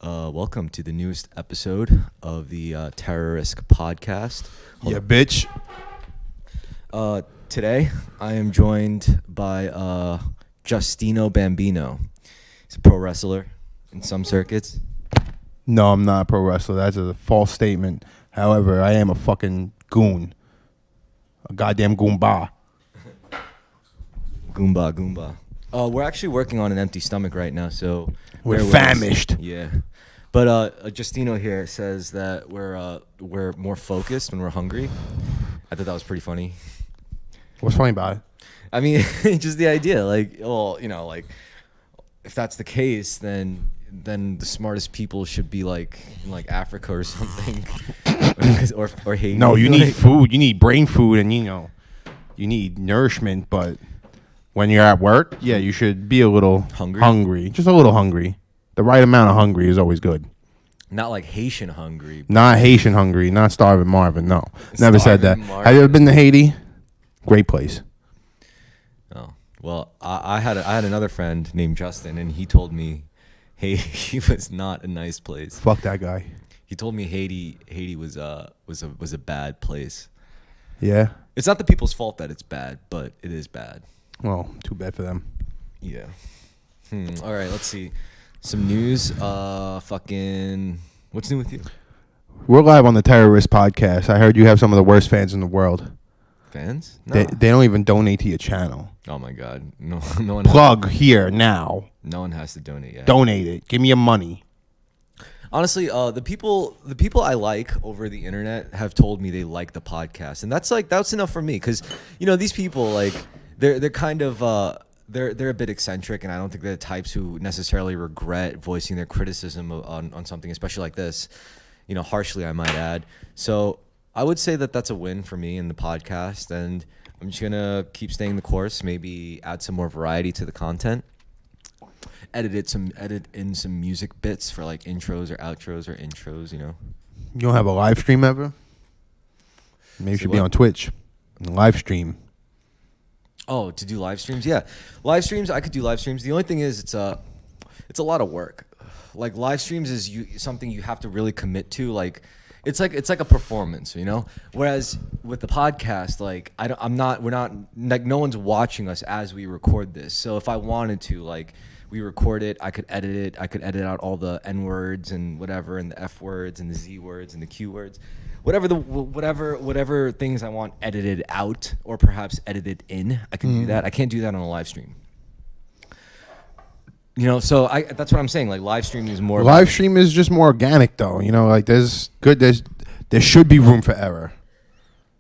Welcome to the newest episode of the Terrorisk podcast. Yeah, bitch. Today, I am joined by Justino Bambino. He's a pro wrestler in some circuits. No, I'm not a pro wrestler. That's a false statement. However, I am a fucking goon. A goddamn Goomba. Goomba. We're actually working on an empty stomach right now, so... We're famished. Yeah. But Justino here says that we're more focused when we're hungry. I thought that was pretty funny. What's funny about it? I mean, just the idea, like, well, you know, like, if that's the case, then the smartest people should be like in like Africa or something, or Haiti. No, you need food. You need brain food, and you need nourishment. But when you're at work, yeah, you should be a little hungry. Just a little hungry. The right amount of hungry is always good. Not like Haitian hungry. Not Haitian hungry. Not starving Marvin. No, never said that. Marvin. Have you ever been to Haiti? Great place. Oh well, I had another friend named Justin, and he told me Haiti was not a nice place. Fuck that guy. He told me Haiti was a bad place. Yeah. It's not the people's fault that it's bad, but it is bad. Well, too bad for them. Yeah. All right, let's see. Some news. What's new with you? We're live on the Terrorisk podcast. I heard you have some of the worst fans in the world. Fans? No. They don't even donate to your channel. Oh my God. No one. Plug here now. No one has to donate yet. Donate it. Give me your money. Honestly, the people I like over the internet have told me they like the podcast, and that's enough for me, because these people, like, they're kind of they're a bit eccentric, and I don't think they're the types who necessarily regret voicing their criticism on something, especially like this, harshly, I might add. So I would say that that's a win for me in the podcast, and I'm just gonna keep staying the course. Maybe add some more variety to the content. Edit in some music bits for like intros or outros or intros. You don't have a live stream ever? Maybe you should be on Twitch. Live stream. Oh, to do live streams? Yeah. Live streams, I could do live streams. The only thing is it's a lot of work. Like, live streams is something you have to really commit to. Like, it's like a performance, Whereas with the podcast, like, we're not like, no one's watching us as we record this. So if I wanted to, like, we record it, I could edit it. I could edit out all the N words and whatever, and the F words and the Z words and the Q words. Whatever things I want edited out or perhaps edited in, I can do that. I can't do that on a live stream. So that's what I'm saying. Like, live streaming is more. Live stream is just more organic, though. Like, there should be room for error.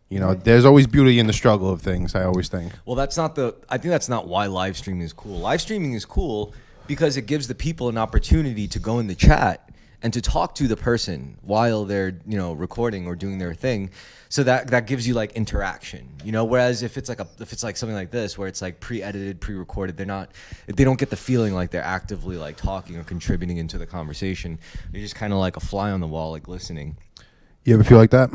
There's always beauty in the struggle of things, I always think. Well, I think that's not why live streaming is cool. Live streaming is cool because it gives the people an opportunity to go in the chat and to talk to the person while they're, recording or doing their thing. So that gives you, like, interaction, whereas if it's like something like this where it's like pre-edited, pre-recorded, they don't get the feeling like they're actively, like, talking or contributing into the conversation. They're just kind of like a fly on the wall, like, listening. You ever feel like that?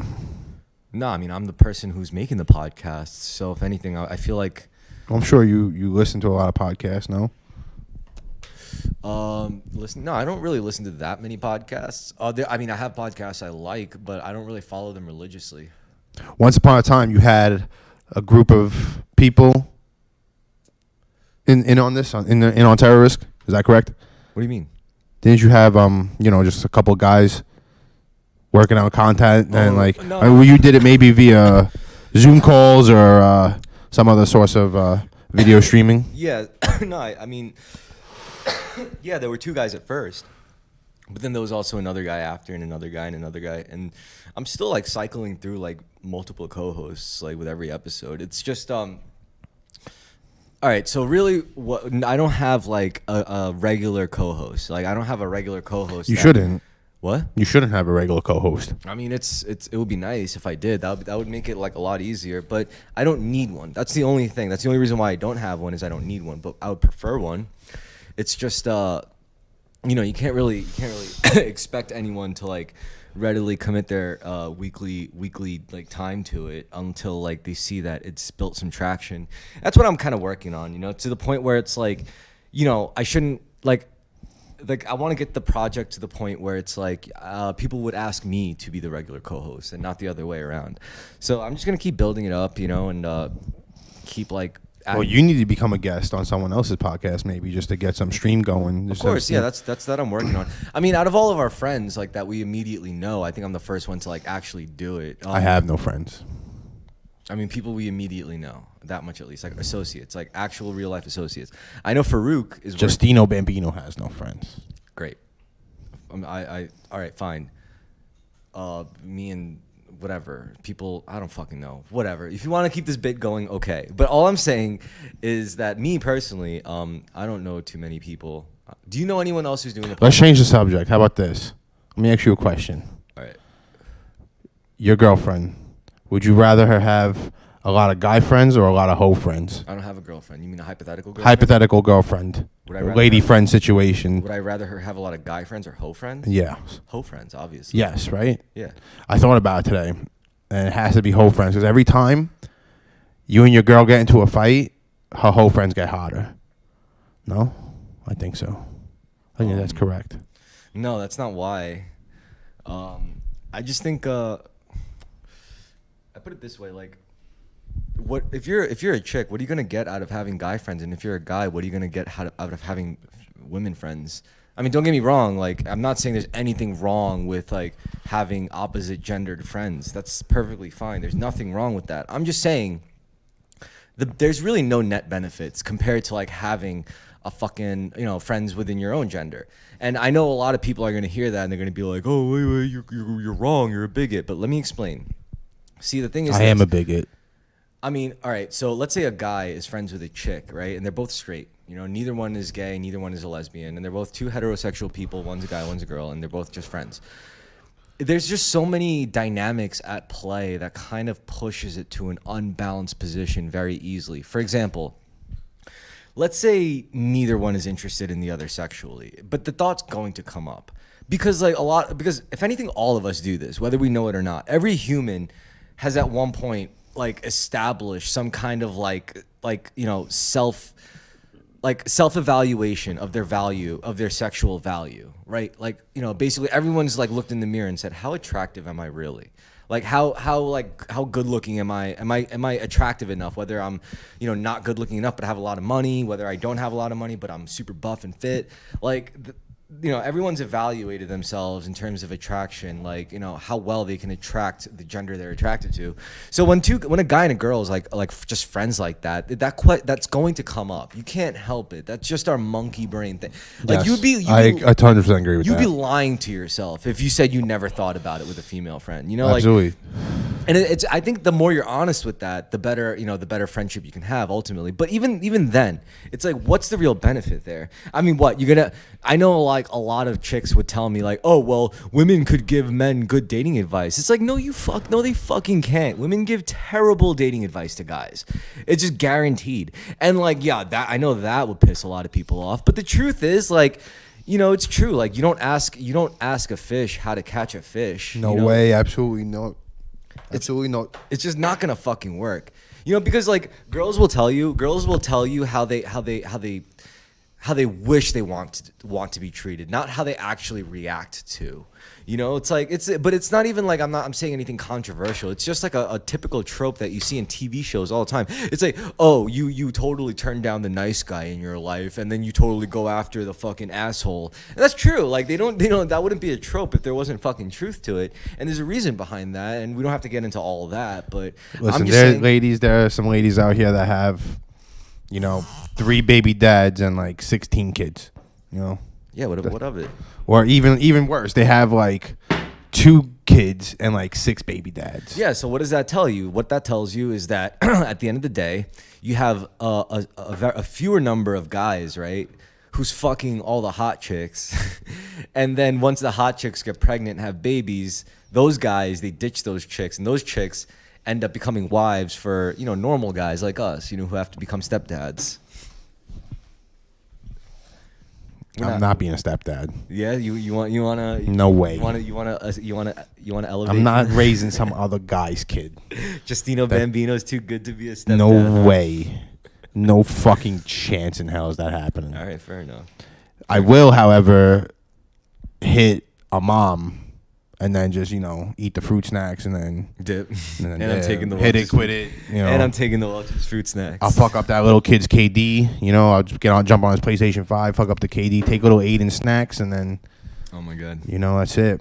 No, I mean, I'm the person who's making the podcast, so if anything, I feel like... I'm sure you listen to a lot of podcasts, no? No, I don't really listen to that many podcasts. I have podcasts I like, but I don't really follow them religiously. Once upon a time, you had a group of people in on Terrorisk. Is that correct? What do you mean? Didn't you have just a couple of guys working on content and you did it maybe via Zoom calls or some other source of video streaming? Yeah, no, I mean, yeah, there were two guys at first, but then there was also another guy after, and another guy, and I'm still, like, cycling through, like, multiple co-hosts, like, with every episode. It's just all right, so really, I don't have, like, a regular co-host. Like, I don't have a regular co-host. You shouldn't. What? You shouldn't have a regular co-host. I mean, it would be nice if I did. That would make it, like, a lot easier. But I don't need one. That's the only thing. That's the only reason why I don't have one, is I don't need one. But I would prefer one. It's just you can't really expect anyone to, like, readily commit their weekly like time to it until, like, they see that it's built some traction. That's what I'm kind of working on. To the point where it's like, I shouldn't, like. like I want to get the project to the point where it's like people would ask me to be the regular co-host and not the other way around. So I'm just gonna keep building it up, and keep like. Well, you need to become a guest on someone else's podcast, maybe, just to get some stream going. Of course, yeah, that's that I'm working on. I mean, out of all of our friends, like that we immediately know, I think I'm the first one to like actually do it. I have no friends. I mean, people we immediately know, that much at least, like associates, like actual real life associates. I know Farouk is Justino Bambino has no friends. Great. I all right, fine. Me and whatever people, I don't fucking know. Whatever. If you want to keep this bit going, okay. But all I'm saying is that me personally, I don't know too many people. Do you know anyone else who's doing a podcast? Let's change the subject. How about this? Let me ask you a question. All right. Your girlfriend, would you rather her have a lot of guy friends or a lot of hoe friends? I don't have a girlfriend. You mean a hypothetical girlfriend? Hypothetical girlfriend. Lady friend situation. Would I rather her have a lot of guy friends or hoe friends? Yeah. Hoe friends, obviously. Yes, right? Yeah. I thought about it today, and it has to be hoe friends, because every time you and your girl get into a fight, her hoe friends get hotter. No? I think so. I think that's correct. No, that's not why. I just think I put it this way, like, what if you're a chick, what are you gonna get out of having guy friends? And if you're a guy, what are you gonna get out of having women friends? I mean, don't get me wrong. Like, I'm not saying there's anything wrong with like having opposite gendered friends. That's perfectly fine. There's nothing wrong with that. I'm just saying there's really no net benefits compared to like having a fucking, friends within your own gender. And I know a lot of people are gonna hear that and they're gonna be like, oh wait, you're wrong. You're a bigot. But let me explain. See, the thing is, I am a bigot. I mean, all right, so let's say a guy is friends with a chick, right? And they're both straight. Neither one is gay, neither one is a lesbian. And they're both two heterosexual people. One's a guy, one's a girl, and they're both just friends. There's just so many dynamics at play that kind of pushes it to an unbalanced position very easily. For example, let's say neither one is interested in the other sexually, but the thought's going to come up. Because if anything, all of us do this, whether we know it or not. Every human has at one point established some kind of self-evaluation of their value, of their sexual value, right? Basically everyone's looked in the mirror and said, how attractive am I really? How good looking am I? Am I attractive enough? Whether I'm, not good looking enough but have a lot of money, whether I don't have a lot of money but I'm super buff and fit, everyone's evaluated themselves in terms of attraction, how well they can attract the gender they're attracted to. So when a guy and a girl is just friends like that, that's going to come up. You can't help it. That's just our monkey brain thing. I 100% agree with that. You'd be lying to yourself if you said you never thought about it with a female friend. Absolutely. And I think the more you're honest with that, the better, the better friendship you can have ultimately. But even then, it's what's the real benefit there? I mean, I know a lot of chicks would tell me oh, well, women could give men good dating advice. It's no, they fucking can't. Women give terrible dating advice to guys. It's just guaranteed. And that, I know that would piss a lot of people off. But the truth is it's true. You don't ask a fish how to catch a fish. No way. Absolutely not. Absolutely not. It's just not gonna fucking work. Because girls will tell you how they wish they want to be treated, not how they actually react to. But it's not even I'm saying anything controversial. It's just a typical trope that you see in TV shows all the time. It's oh, you totally turn down the nice guy in your life, and then you totally go after the fucking asshole. And that's true. They don't that wouldn't be a trope if there wasn't fucking truth to it. And there's a reason behind that, and we don't have to get into all of that. But listen, there are some ladies out here that have 3 baby dads and 16 kids. Yeah, what of it? Or even worse, they have 2 kids and 6 baby dads. Yeah, so what does that tell you? What that tells you is that at the end of the day, you have a fewer number of guys, right, who's fucking all the hot chicks. And then once the hot chicks get pregnant and have babies, those guys, they ditch those chicks, and those chicks end up becoming wives for, normal guys like us, who have to become stepdads. I'm not being a stepdad. Yeah, you wanna. No way. You wanna elevate. I'm not raising some other guy's kid. Justino Bambino is too good to be a stepdad. No way. No fucking chance in hell is that happening. All right, fair enough. I will, however, hit a mom and then just, eat the fruit snacks and then dip. And I'm taking the hit it, quit it. And I'm taking the Welch's fruit snacks. I'll fuck up that little kid's KD. I'll just jump on his PlayStation 5, fuck up the KD, take little Aiden snacks, and then. Oh my god. That's it.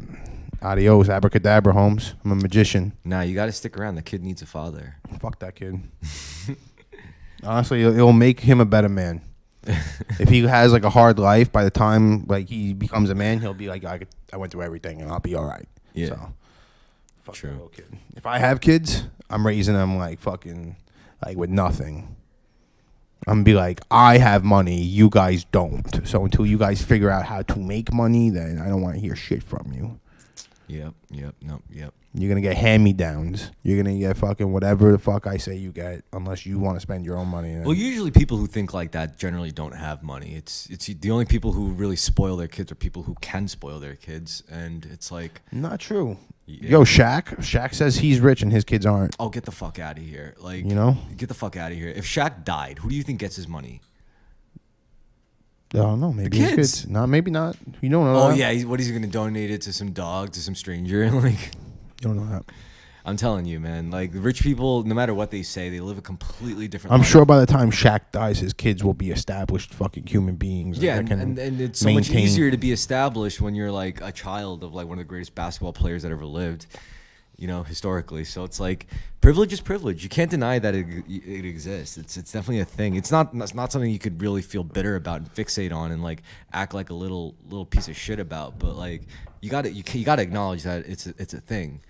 Adios, abracadabra, Holmes. I'm a magician. Nah, you got to stick around. The kid needs a father. Fuck that kid. Honestly, it'll make him a better man. If he has like a hard life, by the time like he becomes a man, he'll be like, I went through everything and I'll be all right. Yeah. So, fuck True. that little kid. If I have kids, I'm raising them like fucking like with nothing. I'm gonna be like, I have money, you guys don't. So until you guys figure out how to make money, then I don't want to hear shit from you. Yep. You're going to get hand-me-downs. You're going to get fucking whatever the fuck I say you get, unless you want to spend your own money. Well, usually people who think like that generally don't have money. It's the only people who really spoil their kids are people who can spoil their kids, and it's like not true. Yeah. Yo, Shaq says he's rich and his kids aren't. Oh, get the fuck out of here! Like, get the fuck out of here. If Shaq died, who do you think gets his money? I don't know. Maybe the his kids. kids. No, maybe not. You don't know. Oh that. yeah, what is he gonna donate it to some dog, to some stranger? Like, you don't know that. I'm telling you, man. Like, rich people, no matter what they say, they live a completely different I'm life. sure by the time Shaq dies, his kids will be established fucking human beings. Yeah, and it's so much easier to be established when you're like a child of like one of the greatest basketball players that ever lived, historically. So it's like privilege is privilege. You can't deny that it exists. It's definitely a thing. It's not something you could really feel bitter about and fixate on and like act like a little piece of shit about. But like you got to acknowledge that it's a thing.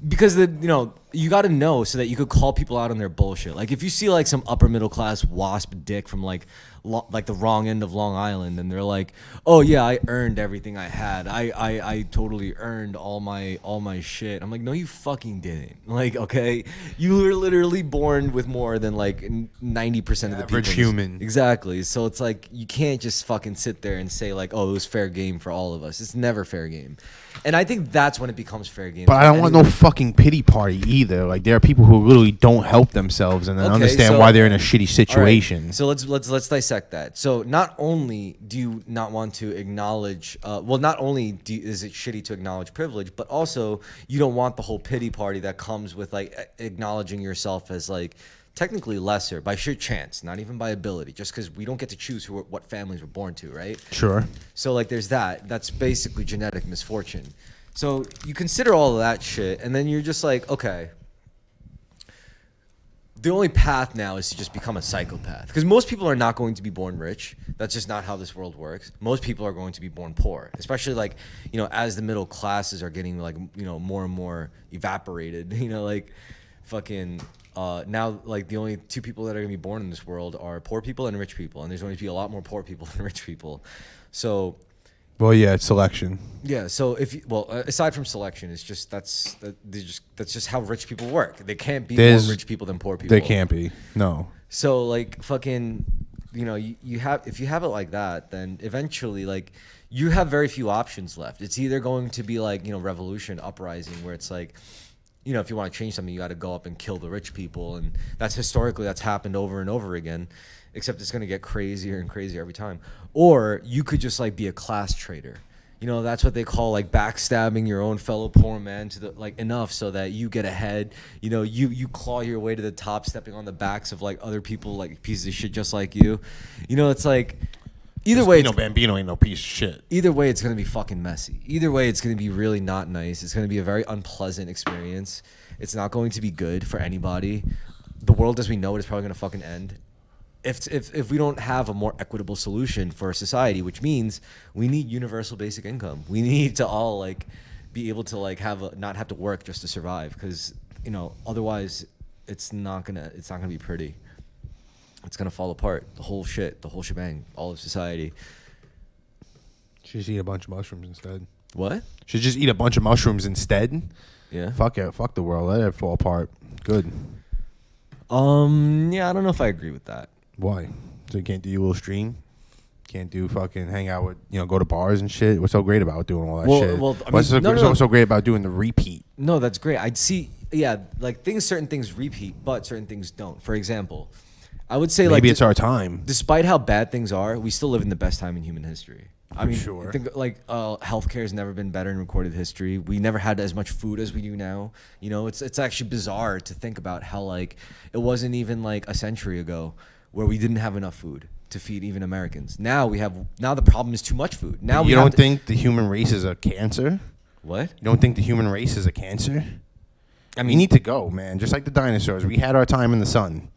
Because you got to know so that you could call people out on their bullshit. Like if you see like some upper middle class wasp dick from like the wrong end of Long Island, and they're like, "Oh yeah, I earned everything I had. I totally earned all my shit." I'm like, "No, you fucking didn't." Like, okay, you were literally born with more than like 90% of the average people. human. Exactly. So it's like you can't just fucking sit there and say like, "Oh, it was fair game for all of us." It's never fair game. And I think that's when it becomes fair game. But I don't want no fucking pity party either. Like there are people who literally don't help themselves and then understand why they're in a shitty situation. Right. So let's dissect that. So not only do you not want to acknowledge, not only is it shitty to acknowledge privilege, but also you don't want the whole pity party that comes with like acknowledging yourself as like technically lesser by sheer chance, not even by ability, just because we don't get to choose what families we're born to, right? Sure. So like there's that. That's basically genetic misfortune. So you consider all of that shit, and then you're just like, okay, the only path now is to just become a psychopath. Because most people are not going to be born rich. That's just not how this world works. Most people are going to be born poor, especially like, as the middle classes are getting like, more and more evaporated, like fucking... now, like, the only two people that are going to be born in this world are poor people and rich people. And there's going to be a lot more poor people than rich people. So... Well, yeah, it's selection. Yeah, so aside from selection, it's just that's just how rich people work. They can't be more rich people than poor people. They can't be. No. So, like, fucking, you have... If you have it like that, then eventually, like, you have very few options left. It's either going to be, like, revolution, uprising, where it's like... if you want to change something, you got to go up and kill the rich people. And that's happened over and over again, except it's going to get crazier and crazier every time. Or you could just like be a class traitor. That's what they call like backstabbing your own fellow poor man to the like enough so that you get ahead. You claw your way to the top, stepping on the backs of like other people like pieces of shit just like you. It's like either way, Bambino ain't no piece of shit. Either way, it's gonna be fucking messy. Either way, it's gonna be really not nice. It's gonna be a very unpleasant experience. It's not going to be good for anybody. The world as we know it is probably gonna fucking end. If we don't have a more equitable solution for society, which means we need universal basic income. We need to all like be able to like not have to work just to survive, because otherwise it's not gonna be pretty. It's gonna fall apart. The whole shebang, all of society. Should just eat a bunch of mushrooms instead. What? Should just eat a bunch of mushrooms instead. Yeah. Fuck it. Fuck the world. Let it fall apart. Good. Yeah, I don't know if I agree with that. Why? So you can't do your little stream? Can't do fucking hang out with, go to bars and shit? What's so great about doing all that shit? What's so great about doing the repeat? No, that's great. I'd see, yeah, like certain things repeat, but certain things don't. For example, I would say maybe it's our time. Despite how bad things are, we still live in the best time in human history. I mean, sure. I think healthcare has never been better in recorded history. We never had as much food as we do now. You know, it's actually bizarre to think about how like it wasn't even like a century ago where we didn't have enough food to feed even Americans. Now the problem is too much food. Now you don't think the human race is a cancer? What? You don't think the human race is a cancer? I mean, we need to go, man. Just like the dinosaurs, we had our time in the sun.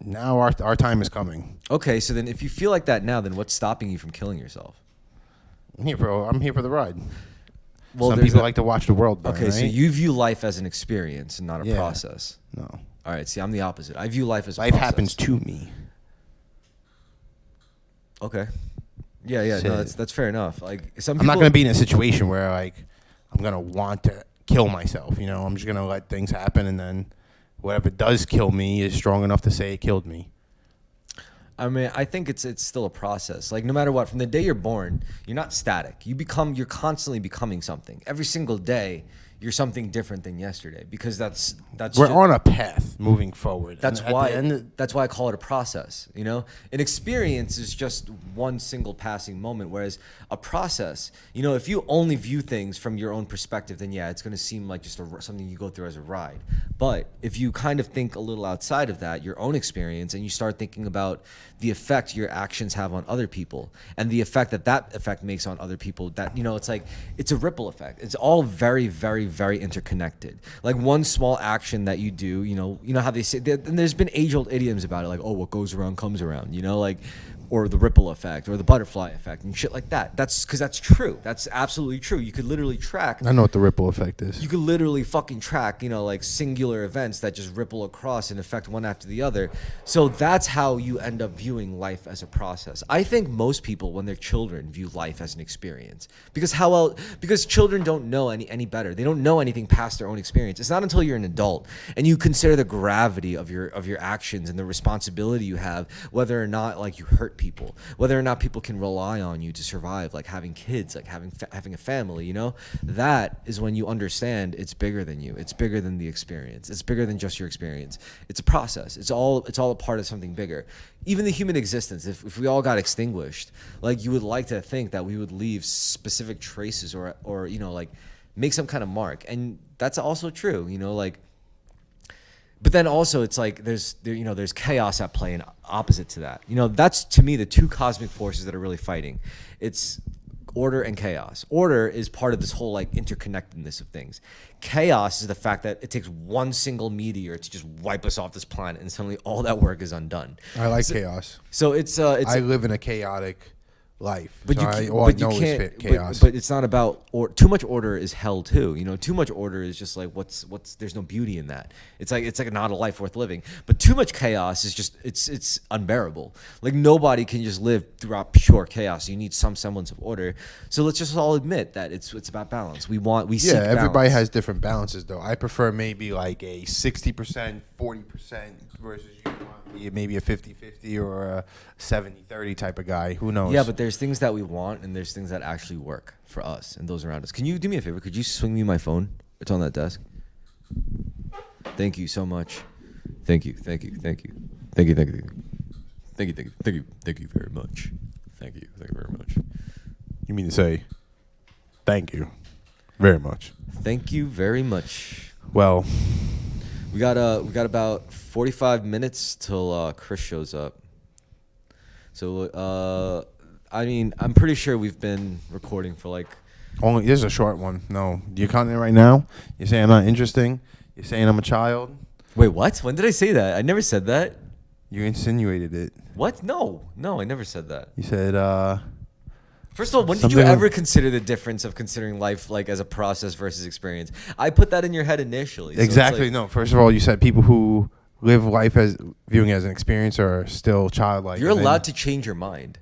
Now our time is coming. Okay, so then if you feel like that now, then what's stopping you from killing yourself? I'm here for the ride. Well, some people like to watch the world burn, okay, right? so you view life as an experience and not a process. No. All right, see, I'm the opposite. I view life as a life process. happens to me. Okay. Yeah, no, that's fair enough. Like some people, I'm not going to be in a situation where like I'm going to want to kill myself, you know? I'm just going to let things happen, and then whatever does kill me is strong enough to say it killed me. I mean, I think it's still a process. Like no matter what, from the day you're born, you're not static. You're constantly becoming something. Every single day, you're something different than yesterday, because that's we're on a path moving forward. That's why I call it a process. You know, an experience is just one single passing moment, whereas a process, you know, if you only view things from your own perspective, then yeah, it's going to seem like just something you go through as a ride. But if you kind of think a little outside of that, your own experience, and you start thinking about the effect your actions have on other people and the effect that effect makes on other people, that, you know, it's like it's a ripple effect. It's all very, very, very interconnected. Like one small action that you do, you know how they say, and there's been age-old idioms about it, like, oh, what goes around comes around, you know, like, or the ripple effect or the butterfly effect and shit like that. That's because that's true. That's absolutely true. You could literally track. I know what the ripple effect is. You could literally fucking track, you know, like singular events that just ripple across and affect one after the other. So that's how you end up viewing life as a process. I think most people, when they're children, view life as an experience, because how else? Because children don't know any better. They don't know anything past their own experience. It's not until you're an adult and you consider the gravity of your actions and the responsibility you have, whether or not like you hurt people, whether or not people can rely on you to survive, like having kids, like having a family, you know, that is when you understand it's bigger than you. It's bigger than the experience. It's bigger than just your experience. It's a process. It's all a part of something bigger. Even the human existence, if we all got extinguished, like you would like to think that we would leave specific traces or you know, like make some kind of mark. And that's also true, you know, like, but then also it's like there's chaos at play, and opposite to that, you know, that's to me the two cosmic forces that are really fighting. It's order and chaos. Order is part of this whole like interconnectedness of things. Chaos is the fact that it takes one single meteor to just wipe us off this planet, and suddenly all that work is undone. I like chaos. So it's I live in a chaotic life, but so you can't. Chaos. But it's not about too much order is hell too. You know, too much order is just like what's. There's no beauty in that. It's like not a life worth living. But too much chaos is just it's unbearable. Like nobody can just live throughout pure chaos. You need some semblance of order. So let's just all admit that it's about balance. We seek balance. Everybody has different balances though. I prefer maybe like a 60%, 40% versus maybe a 50-50 or a 70-30 type of guy. Who knows? Yeah, but there's things that we want and there's things that actually work for us and those around us. Can you do me a favor? Could you swing me my phone? It's on that desk. Thank you so much. Thank you very much. Thank you very much. You mean to say thank you very much? Thank you very much. Well, we got about 45 minutes till Chris shows up. So I mean, I'm pretty sure we've been recording for like. Only this is a short one. No, you're counting it right now. You're saying I'm not interesting. You're saying I'm a child. Wait, what? When did I say that? I never said that. You insinuated it. What? No, I never said that. You said. First of all, when did you ever consider the difference of considering life like as a process versus experience? I put that in your head initially. Exactly. No. First of all, you said people who live life as viewing it as an experience are still childlike. You're allowed to change your mind.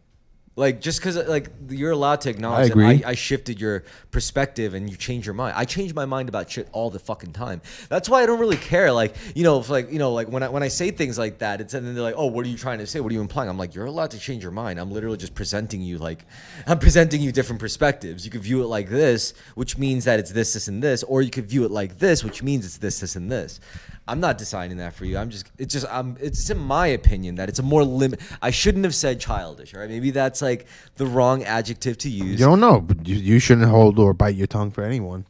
Like just because like you're allowed to acknowledge I agree. that I shifted your perspective and you change your mind. I change my mind about shit all the fucking time. That's why I don't really care. Like, you know, if like, you know, like when I say things like that, it's and then they're like, oh, what are you trying to say? What are you implying? I'm like, you're allowed to change your mind. I'm literally just presenting you different perspectives. You could view it like this, which means that it's this, and this, or you could view it like this, which means it's this, and this. I'm not deciding that for you. It's in my opinion that it's a more limit. I shouldn't have said childish, right? Maybe that's like the wrong adjective to use. You don't know, but you shouldn't hold or bite your tongue for anyone.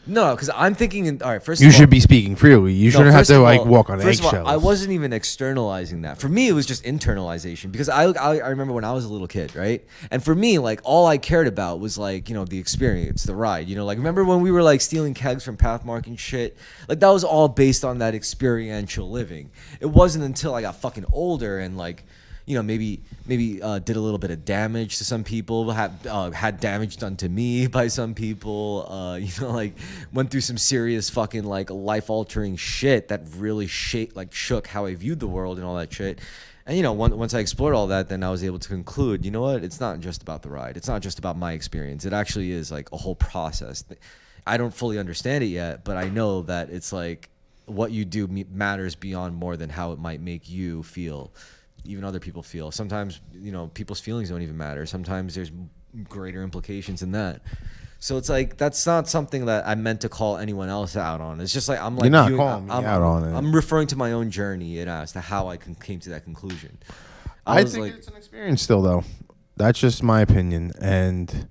No, because I'm thinking. All right, first you of all, should be speaking freely. You shouldn't have to like walk on eggshells. eggshells. I wasn't even externalizing that. For me, it was just internalization because I remember when I was a little kid, right? And for me, like all I cared about was like the experience, the ride. Like remember when we were like stealing kegs from Pathmark and shit? Like that was all based on that experiential living. It wasn't until I got fucking older and like. Maybe did a little bit of damage to some people, had damage done to me by some people, like went through some serious fucking like life-altering shit that really shook how I viewed the world and all that shit. And once I explored all that, then I was able to conclude, you know what? It's not just about the ride. It's not just about my experience. It actually is like a whole process. I don't fully understand it yet, but I know that it's like what you do matters beyond more than how it might make you feel. Even other people feel. Sometimes, people's feelings don't even matter. Sometimes there's greater implications in that. So it's like that's not something that I meant to call anyone else out on. It's just like I'm like you're not calling me out on it. I'm referring to my own journey and as to how I came to that conclusion. I think it's an experience still, though. That's just my opinion, and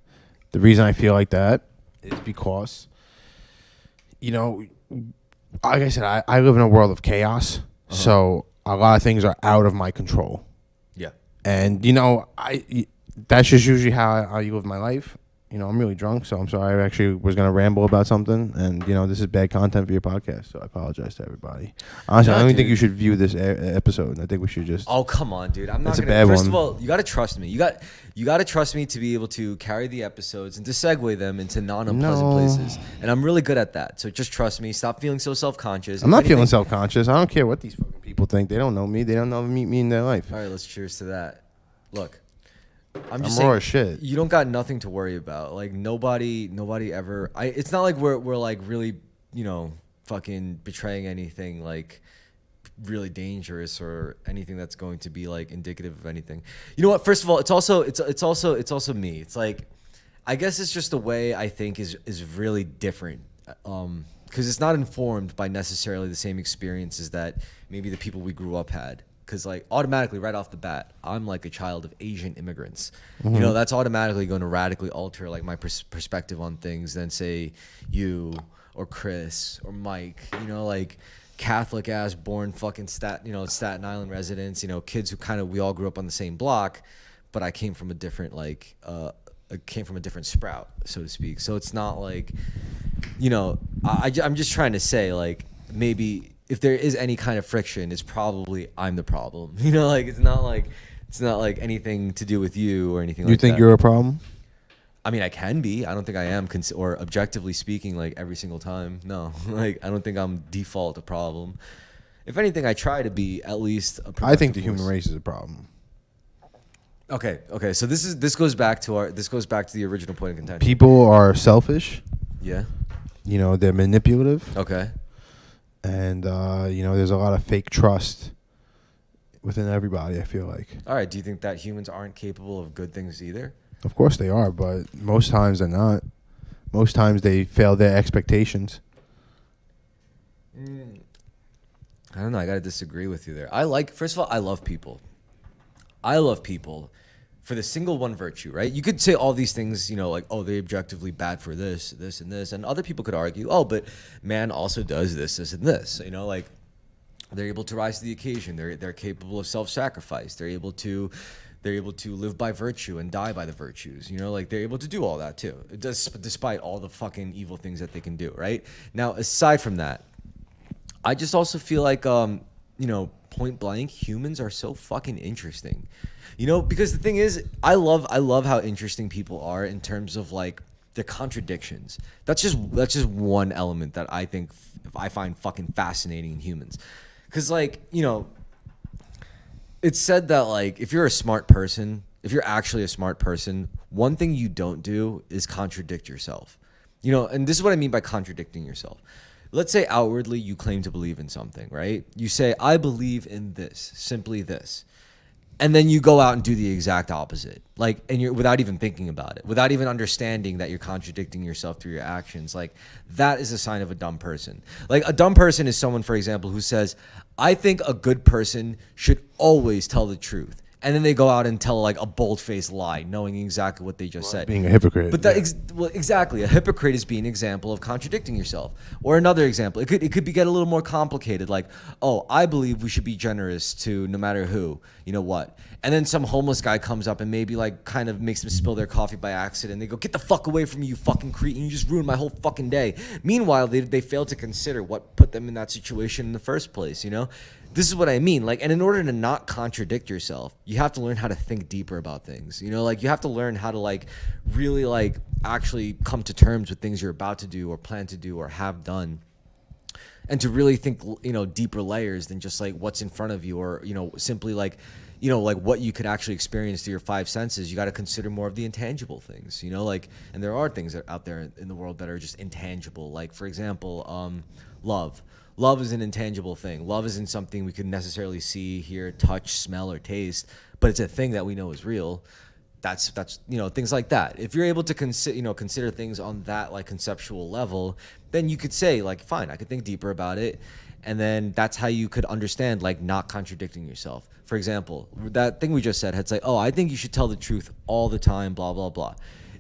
the reason I feel like that is because, like I said, I live in a world of chaos, so. A lot of things are out of my control. Yeah. And, that's just usually how I live my life. I'm really drunk, so I'm sorry. I actually was going to ramble about something. And, this is bad content for your podcast, so I apologize to everybody. Honestly, I don't even think you should view this episode. I think we should just... Oh, come on, dude. I'm not going to... First of all, you got to trust me. You got to trust me to be able to carry the episodes and to segue them into non-unpleasant places. And I'm really good at that. So just trust me. Stop feeling so self-conscious. I'm not feeling self-conscious. I don't care what these fucking people think. They don't know me. They don't know me in their life. All right, let's cheers to that. Look. I'm just raw as shit. You don't got nothing to worry about. Like nobody ever. It's not like we're like really fucking betraying anything like really dangerous or anything that's going to be like indicative of anything. You know what? First of all, it's also me. It's like I guess it's just the way I think is really different. Because it's not informed by necessarily the same experiences that maybe the people we grew up had. Because like automatically right off the bat, I'm like a child of Asian immigrants. Mm-hmm. That's automatically going to radically alter like my perspective on things than say you or Chris or Mike. Like Catholic ass born fucking Staten Island residents. Kids who we all grew up on the same block, but I came from a different sprout, so to speak. So it's not like, I'm just trying to say like maybe. If there is any kind of friction, it's probably I'm the problem. Like it's not like anything to do with you or anything like that. You think you're a problem? I mean, I can be. I don't think I am, or objectively speaking, like every single time. No, like I don't think I'm default a problem. If anything, I try to be at least a I think the human race is a problem. Okay. So this goes back to the original point of contention. People are selfish. Yeah. They're manipulative. Okay. And, there's a lot of fake trust within everybody, I feel like. All right. Do you think that humans aren't capable of good things either? Of course they are, but most times they're not. Most times they fail their expectations. I don't know. I got to disagree with you there. First of all, I love people. For the single one virtue, right? You could say all these things, like, oh, they're objectively bad for this, this, and this. And other people could argue, oh, but man also does this, this, and this. Like they're able to rise to the occasion. They're capable of self-sacrifice. They're able to live by virtue and die by the virtues. Like they're able to do all that too. Despite all the fucking evil things that they can do, right? Now, aside from that, I just also feel like, point blank, humans are so fucking interesting. Because the thing is, I love how interesting people are in terms of like the contradictions. That's just one element that I think I find fucking fascinating in humans. Because like, it's said that like if you're actually a smart person, one thing you don't do is contradict yourself. And this is what I mean by contradicting yourself. Let's say outwardly you claim to believe in something, right? You say, I believe in this, simply this. and then you go out and do the exact opposite, like, and you're without even thinking about it, without even understanding that you're contradicting yourself through your actions. Like, that is a sign of a dumb person. Like, a dumb person is someone, for example, who says, I think a good person should always tell the truth. And then they go out and tell like a bold-faced lie, knowing exactly what they just said. Being a hypocrite. But that exactly, a hypocrite is being an example of contradicting yourself. Or another example, it could get a little more complicated. Like, oh, I believe we should be generous to no matter who, you know what? And then some homeless guy comes up and maybe like kind of makes them spill their coffee by accident. They go, get the fuck away from me, you fucking cretin! You just ruined my whole fucking day. Meanwhile, they fail to consider what put them in that situation in the first place. You know. This is what I mean. Like, and in order to not contradict yourself, you have to learn how to think deeper about things. You know, like you have to learn how to like really like actually come to terms with things you're about to do or plan to do or have done. And to really think, you know, deeper layers than just like what's in front of you or, you know, simply like, you know, like what you could actually experience through your five senses. You got to consider more of the intangible things, you know, like, and there are things that out there in the world that are just intangible. Like, for example, love. Love is an intangible thing. Love isn't something we could necessarily see, hear, touch, smell, or taste, but it's a thing that we know is real. That's you know, things like that. If you're able to consider things on that like conceptual level, then you could say like, fine, I could think deeper about it, and then that's how you could understand like not contradicting yourself. For example, that thing we just said had like, oh, I think you should tell the truth all the time, blah blah blah.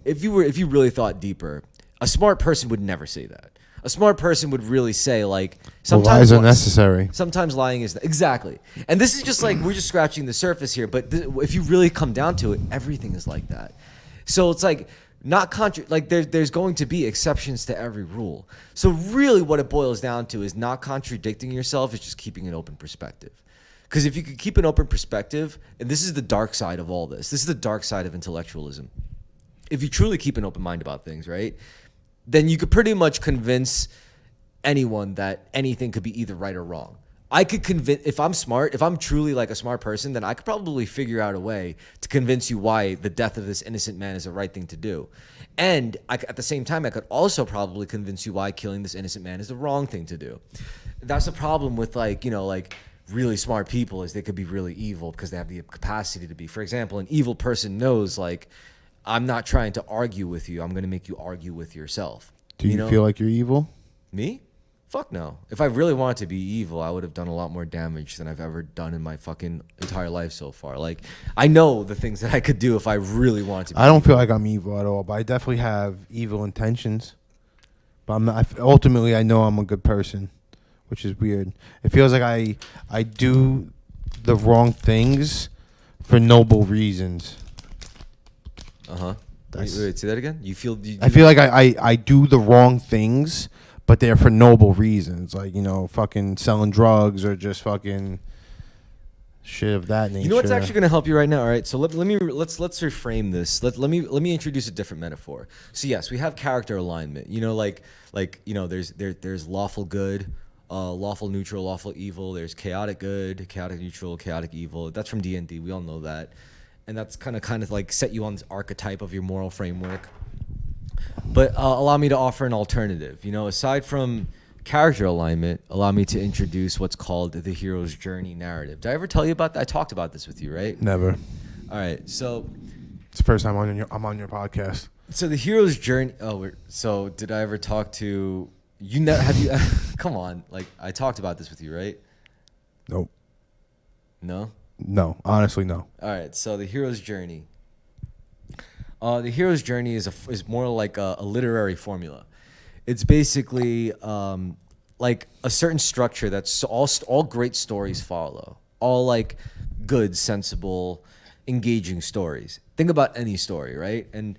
If you really thought deeper, a smart person would never say that. A smart person would really say like, sometimes lies are necessary. Sometimes lying is exactly. And this is just like we're just scratching the surface here. But if you really come down to it, everything is like that. So it's like not there's going to be exceptions to every rule. So really, what it boils down to is not contradicting yourself. Is just keeping an open perspective. Because if you could keep an open perspective, and this is the dark side of all this. This is the dark side of intellectualism. If you truly keep an open mind about things, right? Then you could pretty much convince anyone that anything could be either right or wrong. I could convince, if I'm smart, if I'm truly like a smart person, then I could probably figure out a way to convince you why the death of this innocent man is the right thing to do. And at the same time, I could also probably convince you why killing this innocent man is the wrong thing to do. That's the problem with like, you know, like really smart people is they could be really evil because they have the capacity to be. For example, an evil person knows like, I'm not trying to argue with you. I'm going to make you argue with yourself. Do you feel like you're evil? Me? Fuck no. If I really wanted to be evil, I would have done a lot more damage than I've ever done in my fucking entire life so far. Like, I know the things that I could do if I really wanted to be I don't feel like I'm evil at all, but I definitely have evil intentions. But I'm not, ultimately, I know I'm a good person, which is weird. It feels like I do the wrong things for noble reasons. Uh-huh. Wait, say that again? I feel like I do the wrong things, but they're for noble reasons. Like, you know, fucking selling drugs or just fucking shit of that nature. You know what's actually going to help you right now? All right, so let's reframe this. Let me introduce a different metaphor. So yes, we have character alignment. You know, like you know, there's lawful good, lawful neutral, lawful evil. There's chaotic good, chaotic neutral, chaotic evil. That's from D&D. We all know that. And that's kind of like set you on this archetype of your moral framework. But allow me to offer an alternative. You know, aside from character alignment, allow me to introduce what's called the hero's journey narrative. Did I ever tell you about that? I talked about this with you, right? Never. All right, so it's the first time I'm on your podcast. So the hero's journey. So did I ever talk to you? Have you? Come on, like I talked about this with you, right? Nope. No. No, honestly, no. All right, so the hero's journey. The hero's journey is more like a literary formula. It's basically like a certain structure that's all great stories follow. All like good, sensible, engaging stories. Think about any story, right? And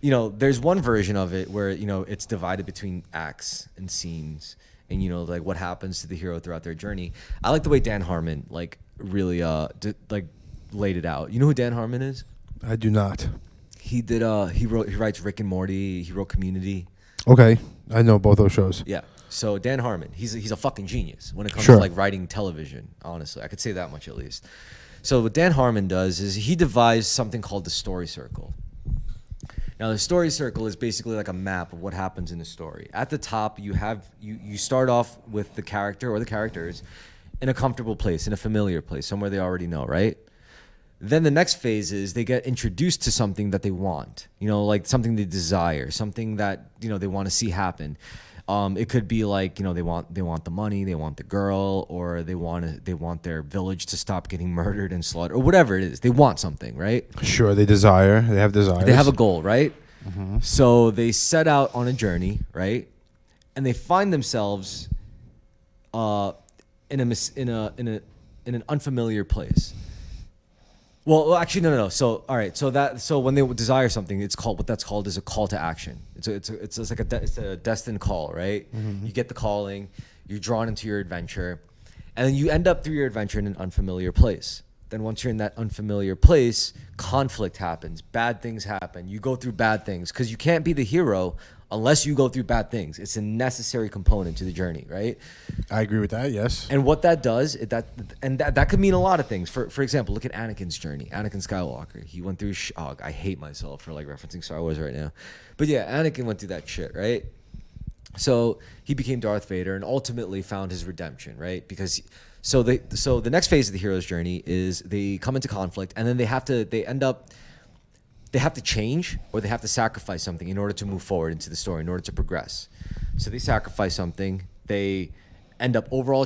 you know, there's one version of it where you know it's divided between acts and scenes, and you know like what happens to the hero throughout their journey. I like the way Dan Harmon like really laid it out. You know who Dan Harmon is? I do not. He writes Rick and Morty. He wrote Community. Okay, I know both those shows. Yeah. So Dan Harmon, he's a fucking genius when it comes Sure. to like writing television. Honestly, I could say that much at least. So what Dan Harmon does is he devised something called the story circle. Now the story circle is basically like a map of what happens in the story. At the top, you start off with the character or the characters in a comfortable place, in a familiar place, somewhere they already know, right? Then the next phase is they get introduced to something that they want, like something they desire, something that, they want to see happen. It could be like, they want the money, they want the girl, or they want their village to stop getting murdered and slaughtered, or whatever it is. They want something, right? Sure, they have desires. They have a goal, right? Mm-hmm. So they set out on a journey, right? And they find themselves in an unfamiliar place. Well, actually, no. So, all right. So when they desire something, it's called is a call to action. It's a destined call, right? Mm-hmm. You get the calling, you're drawn into your adventure, and then you end up through your adventure in an unfamiliar place. Then once you're in that unfamiliar place, conflict happens, bad things happen. You go through bad things because you can't be the hero unless you go through bad things. It's a necessary component to the journey, right? I agree with that, yes. And what that does, that could mean a lot of things. For example, look at Anakin's journey. Anakin Skywalker. He went through, I hate myself for like referencing Star Wars right now. But yeah, Anakin went through that shit, right? So he became Darth Vader and ultimately found his redemption, right? Because so the next phase of the hero's journey is they come into conflict and then they have to change or they have to sacrifice something in order to move forward into the story, in order to progress. So they sacrifice something. They end up overall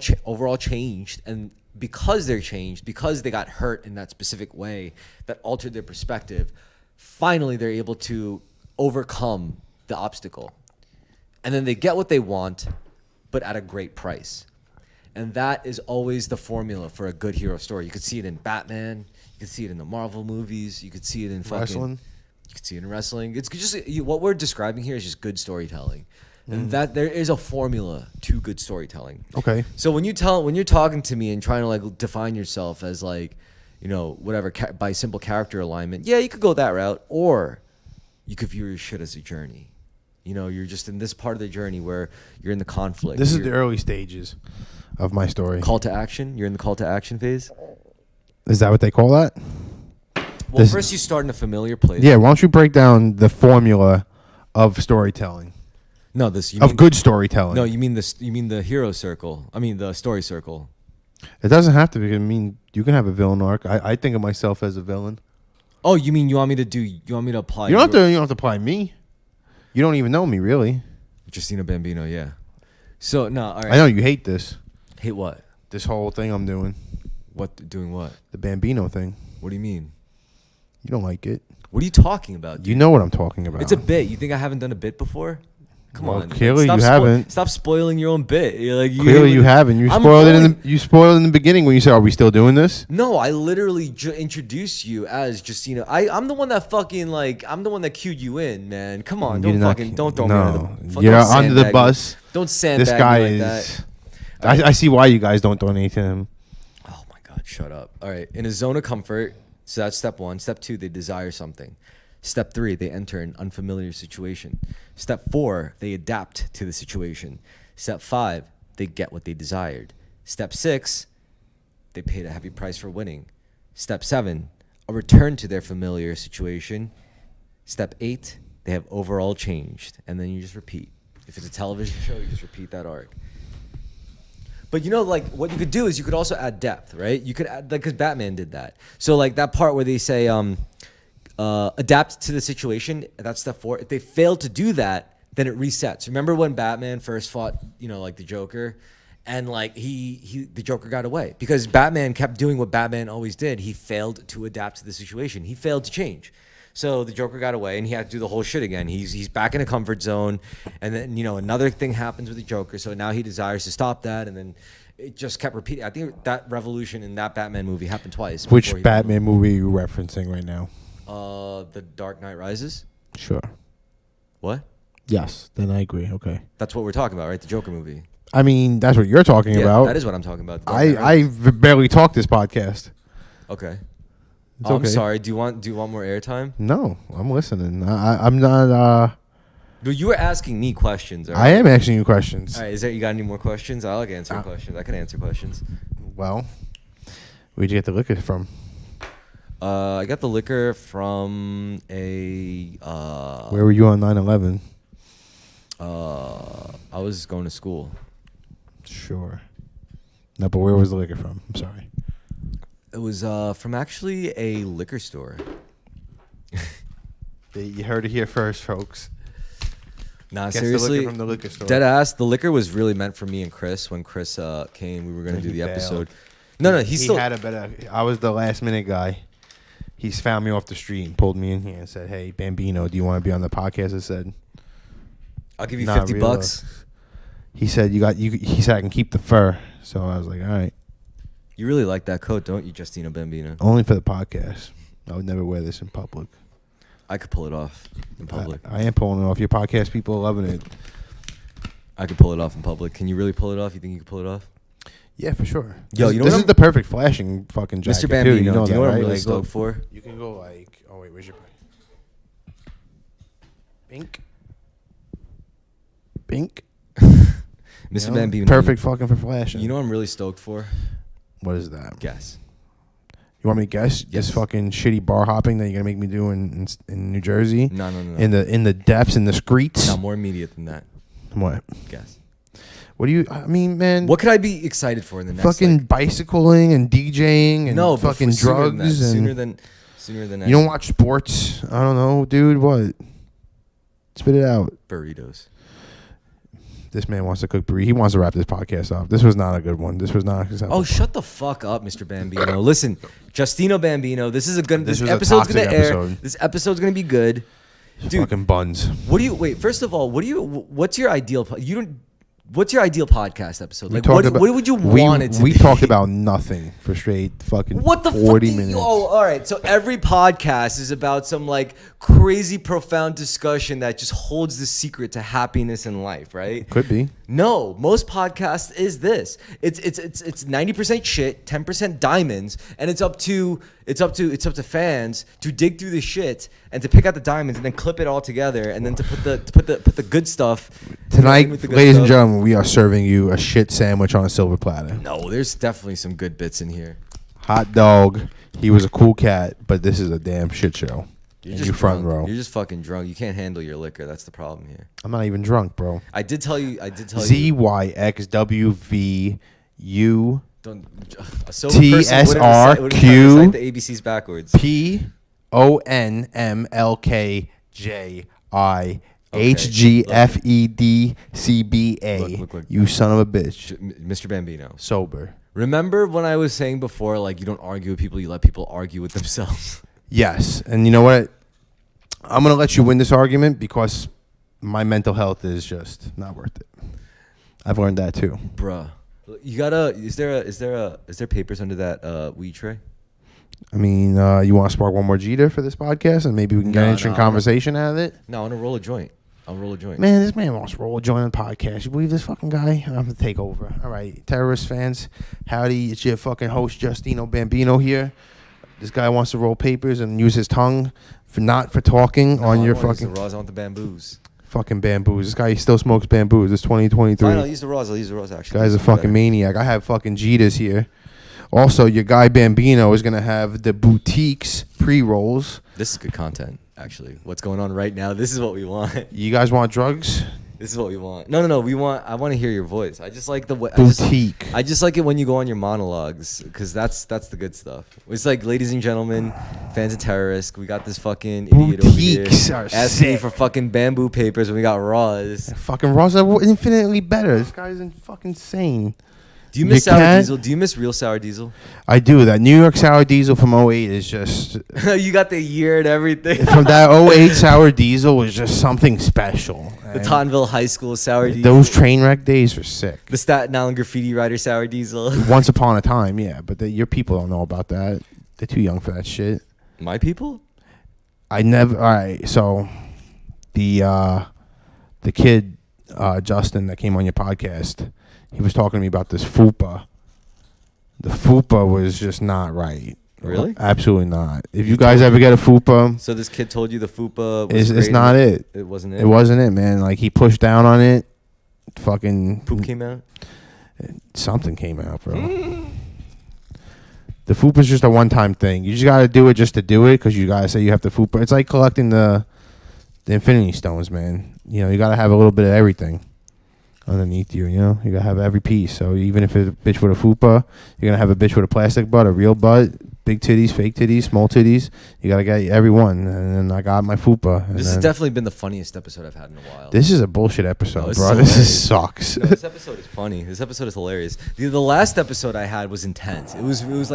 changed. And because they're changed, because they got hurt in that specific way that altered their perspective, finally they're able to overcome the obstacle. And then they get what they want, but at a great price. And that is always the formula for a good hero story. You could see it in Batman. You could see it in the Marvel movies. You could see it in wrestling. You could see it in wrestling. It's just what we're describing here is just good storytelling, and that there is a formula to good storytelling. Okay. So when you're talking to me and trying to like define yourself as like, whatever by simple character alignment, yeah, you could go that route, or you could view your shit as a journey. You're just in this part of the journey where you're in the conflict. This is the early stages of my story. Call to action. You're in the call to action phase. Is that what they call that? Well, first you start in a familiar place. Yeah, why don't you break down the formula of storytelling? No, good storytelling. No, you mean the hero circle. I mean the story circle. It doesn't have to be. You can have a villain arc. I think of myself as a villain. Oh, you mean you want me to apply? You don't have to apply me. You don't even know me, really. Justino Bambino, yeah. So no, all right. I know you hate this. Hate what? This whole thing I'm doing. Doing what? The Bambino thing. What do you mean? You don't like it. What are you talking about, dude? You know what I'm talking about. It's a bit. You think I haven't done a bit before? Come on. Clearly you haven't. Stop spoiling your own bit. Clearly you haven't. You spoiled it. You spoiled it in the beginning when you said, "Are we still doing this?" No, I literally introduced you as Justino. I'm the one that fucking I'm the one that cued you in, man. Come on, don't throw me under the. You're under the bus. Don't sandbag this guy me like is. that. I see why you guys don't donate to him. Oh my God, shut up. All right, in a zone of comfort. So that's step 1. Step 2, they desire something. Step 3, they enter an unfamiliar situation. Step 4, they adapt to the situation. Step 5, they get what they desired. Step 6, they paid a heavy price for winning. Step 7, a return to their familiar situation. Step 8, they have overall changed. And then you just repeat. If it's a television show, you just repeat that arc. But what you could do is you could also add depth, right? You could add, because Batman did that. So that part where they say adapt to the situation, that's step 4. If they fail to do that, then it resets. Remember when Batman first fought, the Joker, and the Joker got away because Batman kept doing what Batman always did. He failed to adapt to the situation. He failed to change. So the Joker got away, and he had to do the whole shit again. He's back in a comfort zone, and then another thing happens with the Joker. So now he desires to stop that, and then it just kept repeating. I think that revolution in that Batman movie happened twice. Which Batman movie are you referencing right now? The Dark Knight Rises. Sure. What? Yes, then I agree. Okay. That's what we're talking about, right? The Joker movie. I mean, that's what you're talking about. That is what I'm talking about. I barely talked this podcast. Okay. It's okay. I'm sorry. Do you want more airtime? No, I'm listening. I'm not. Dude, you were asking me questions. Right? I am asking you questions. All right. You got any more questions? I like answering questions. I can answer questions. Well, where'd you get the liquor from? I got the liquor from a. Where were you on 9/11? I was going to school. Sure. No, but where was the liquor from? I'm sorry. It was from actually a liquor store. You heard it here first, folks. Nah, Guess seriously, the liquor from the liquor store. dead ass. The liquor was really meant for me and Chris. When Chris came, we were gonna do the bailed. episode. No, he still had a better. I was the last minute guy. He's found me off the street and pulled me in here and said, "Hey, Bambino, do you want to be on the podcast?" I said, "I'll give you "Not $50." He said, He said I can keep the fur. So I was like, "All right." You really like that coat, don't you, Justino Bambino? Only for the podcast. I would never wear this in public. I could pull it off in public. I am pulling it off. Your podcast people are loving it. I could pull it off in public. Can you really pull it off? You think you could pull it off? Yeah, for sure. Yo, this is the perfect flashing fucking jacket, Mr. Bambino, too. You know do you know what I'm really like, stoked for? You can go like, oh wait, where's your pink? Mr. Bambino. Perfect fucking for flashing. You know what I'm really stoked for? What is that? Guess. You want me to guess? Yes. This fucking shitty bar hopping that you're gonna make me do in New Jersey? No. In the depths, in the streets. No, more immediate than that. What? Guess. What do you? I mean, man. What could I be excited for in the next? Fucking bicycling and DJing and no, fucking drugs sooner and sooner than that. you don't watch sports. I don't know, dude. What? Spit it out. Burritos. This man wants to cook burritos. He wants to wrap this podcast up. This was not a good one. This was not acceptable. Oh, shut the fuck up, Mr. Bambino. Listen, Justino Bambino. This episode's gonna air. episode. This episode's gonna be good. Dude, fucking buns. First of all, what's your ideal? What's your ideal podcast episode? Like, what would you want it to be? We talked about nothing for straight fucking what the 40 fuck minutes. Oh, all right. So every podcast is about some like crazy profound discussion that just holds the secret to happiness in life, right? Could be. No, most podcasts is this. It's 90% shit, 10% diamonds, and it's up to fans to dig through the shit and to pick out the diamonds and then clip it all together and then to put the good stuff. Tonight, ladies and gentlemen, we are serving you a shit sandwich on a silver platter. No, there's definitely some good bits in here. Hot dog. He was a cool cat, but this is a damn shit show. You're just just front drunk. row. You're just fucking drunk. You can't handle your liquor. That's the problem here. I'm not even drunk, bro. I did tell you. ZYXWVU Don't. A sober person wouldn't recite the ABCs backwards. PONMLKJIHGFEDCBA. Look. You son of a bitch. Mr. Bambino. Sober. Remember when I was saying before, like, you don't argue with people, you let people argue with themselves? Yes. And you know what? I'm going to let you win this argument because my mental health is just not worth it. I've learned that too. Bruh. You gotta, is there papers under that weed tray? I mean, you want to spark one more Jeter for this podcast and maybe we can get an interesting conversation out of it? No, I want to roll a joint. I'll roll a joint. Man, this man wants to roll a joint on the podcast. You believe this fucking guy? I'm going to take over. All right. Terrorist fans, howdy. It's your fucking host, Justino Bambino here. This guy wants to roll papers and use his tongue for talking on your fucking... The raws, I want the bamboos. Fucking bamboos. This guy still smokes bamboos. It's 2023. Fine, I'll use the raws actually. Guy's a fucking maniac. I have fucking Jetas here. Also, your guy Bambino is going to have the boutiques pre-rolls. This is good content, actually. What's going on right now? This is what we want. You guys want drugs? This is what we want. No. I want to hear your voice. I just like the way. Boutique. I just like it when you go on your monologues because that's the good stuff. It's like, ladies and gentlemen, fans of Terrorisk, we got this fucking idiot over here asking me for fucking bamboo papers when we got raws. Fucking raws are infinitely better. This guy's fucking insane. Do you miss Sour Diesel? Do you miss real Sour Diesel? I do. That New York Sour Diesel from 08 is just... You got the year and everything. From that 08 Sour Diesel was just something special. The Tottenville High School Sour Diesel. Those train wreck days were sick. The Staten Island Graffiti Writer Sour Diesel. Once upon a time, yeah. But your people don't know about that. They're too young for that shit. My people? I never... All right, so the kid, Justin, that came on your podcast... He was talking to me about this fupa. The fupa was just not right. Really? Absolutely not. If you guys ever get a fupa... So this kid told you the fupa was It's not it. It wasn't it? It wasn't it, man. Like, he pushed down on it. Fucking... Poop came out? Something came out, bro. The fupa's just a one-time thing. You just got to do it just to do it because you got to say you have the fupa. It's like collecting the Infinity Stones, man. You know, you got to have a little bit of everything. underneath you. You know, you gotta have every piece. So even if it's a bitch with a fupa, you're gonna have a bitch with a plastic butt, a real butt, big titties, fake titties, small titties. You gotta get every one. And then I got my fupa. This has definitely been the funniest episode I've had in a while. This is a bullshit episode, bro. So this sucks. No, this episode is funny. This episode is hilarious. The last episode I had was intense. It was really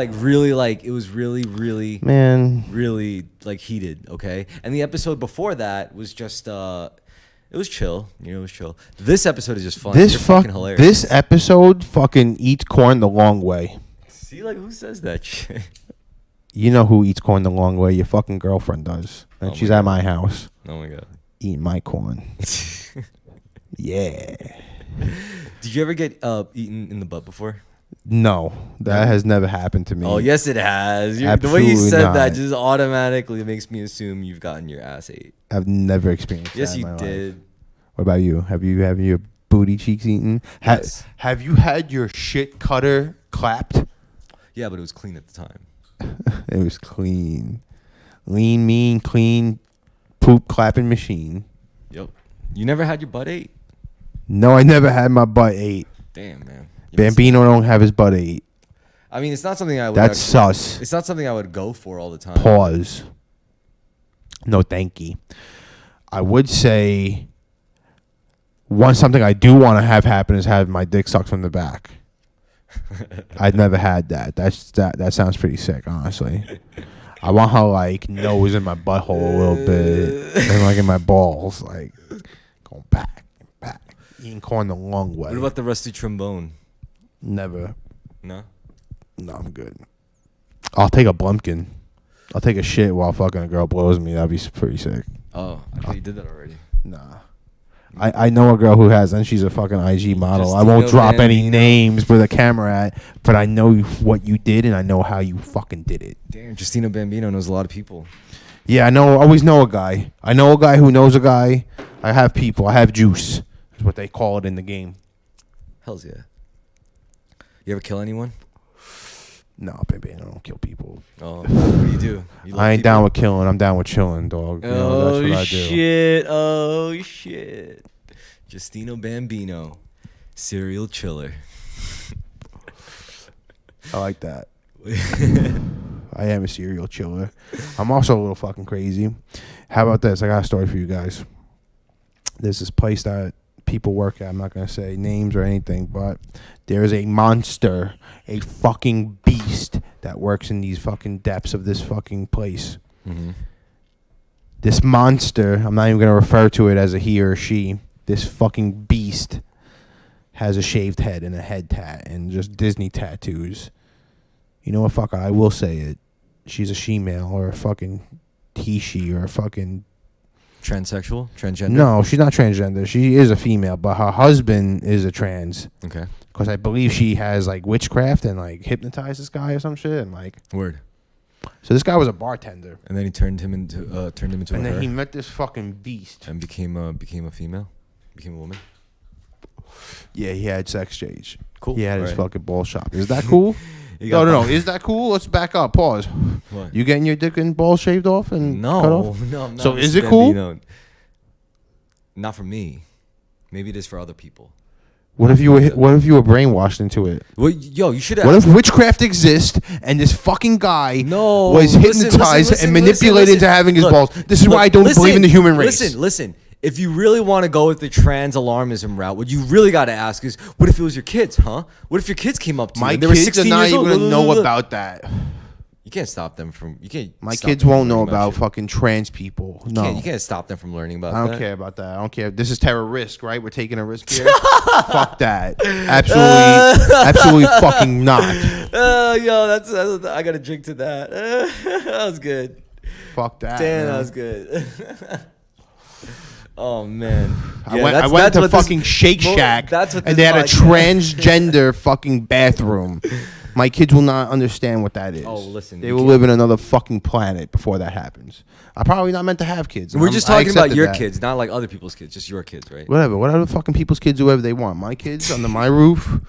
man, really like heated. Okay, and the episode before that was just it was chill. You know, it was chill. This episode is just fun. You're fucking hilarious. This episode fucking eats corn the long way. See, like, who says that shit? You know who eats corn the long way? Your fucking girlfriend does. And she's at my house. Oh, my God. Eating my corn. Yeah. Did you ever get eaten in the butt before? No. That has never happened to me. Oh, yes, it has. The way you said that just automatically makes me assume you've gotten your ass ate. I've never experienced yes, that in you my did. life. What about you? Have you your booty cheeks eaten? Yes. Have you had your shit cutter clapped? Yeah, but it was clean at the time. It was clean. Lean, mean, clean poop clapping machine. Yep. You never had your butt ate? No, I never had my butt ate. Damn, man. Bambino don't have his butt ate. I mean, it's not something I would... That's sus. It's not something I would go for all the time. Pause. No, thank you. I would say something I do want to have happen is have my dick sucked from the back. I've never had that. That sounds pretty sick, honestly. I want her like nose in my butthole a little bit and like in my balls, like going back, eating corn the long way. What about the rusty trombone? Never. No, I'm good. I'll take a blumpkin. I'll take a shit while fucking a girl blows me. That'd be pretty sick. Oh, I thought you did that already. Nah. I know a girl who has, and she's a fucking IG model. Justino I won't drop any Bambino. names with a camera at, but I know what you did, and I know how you fucking did it. Damn, Justino Bambino knows a lot of people. Yeah, I always know a guy. I know a guy who knows a guy. I have people. I have juice. Is what they call it in the game. Hells yeah. You ever kill anyone? No, baby, I don't kill people. Oh, what do you do? You I ain't people? down with killing. I'm down with chilling, dog. You know, that's what I do. Shit! Oh shit! Justino Bambino, serial chiller. I like that. I am a serial chiller. I'm also a little fucking crazy. How about this? I got a story for you guys. There's this place that people work at. I'm not going to say names or anything, but there is a monster, a fucking beast that works in these fucking depths of this fucking place. Mm-hmm. This monster, I'm not even going to refer to it as a he or she. This fucking beast has a shaved head and a head tat and just Disney tattoos. You know what, fuck, I will say it. She's a she-male or a fucking he-she or a fucking... Transsexual? Transgender? No, she's not transgender. She is a female, but her husband is a trans. Okay. Because I believe she has, like, witchcraft and, like, hypnotized this guy or some shit. And, like... Word. So this guy was a bartender. And then he turned him into a And then her he met this fucking beast. and became a female? Became a woman? Yeah, he had sex change. Cool. He had his Alright. fucking ball shop. Is that cool? You No. got Is that cool? Let's back up. Pause. What? You getting your dick and balls shaved off and cut No, off? no, I'm not. So is Mr. it cool? Bambino. Not for me. Maybe it is for other people. What if you were brainwashed into it? Well, yo, you should have. What if witchcraft exists and this fucking guy No, was hypnotized and manipulated into having his balls? This is why I don't believe in the human race. Listen. If you really want to go with the trans alarmism route, what you really got to ask is, what if it was your kids, huh? What if your kids came up to you My and they were kids 16 are not years even old? gonna know about that. You can't stop them from. You can't. My stop kids them from won't know learning about shit. fucking trans people. No, You can't stop them from learning about I that. don't care about that. I don't care. This is Terrorisk, right? We're taking a risk here. Fuck that. Absolutely fucking not. Yo, that's I got to drink to that. That was good. Fuck that. Damn, man. that was good. Oh man, I went to fucking Shake Shack That's what and this they had a podcast- transgender fucking bathroom. My kids will not understand what that is. Oh, listen, They you will can't- live in another fucking planet before that happens. I'm probably not meant to have kids. We're just I talking about accepted your that. kids, not like other people's kids, just your kids, right? Whatever fucking people's kids do whatever they want. My kids under my roof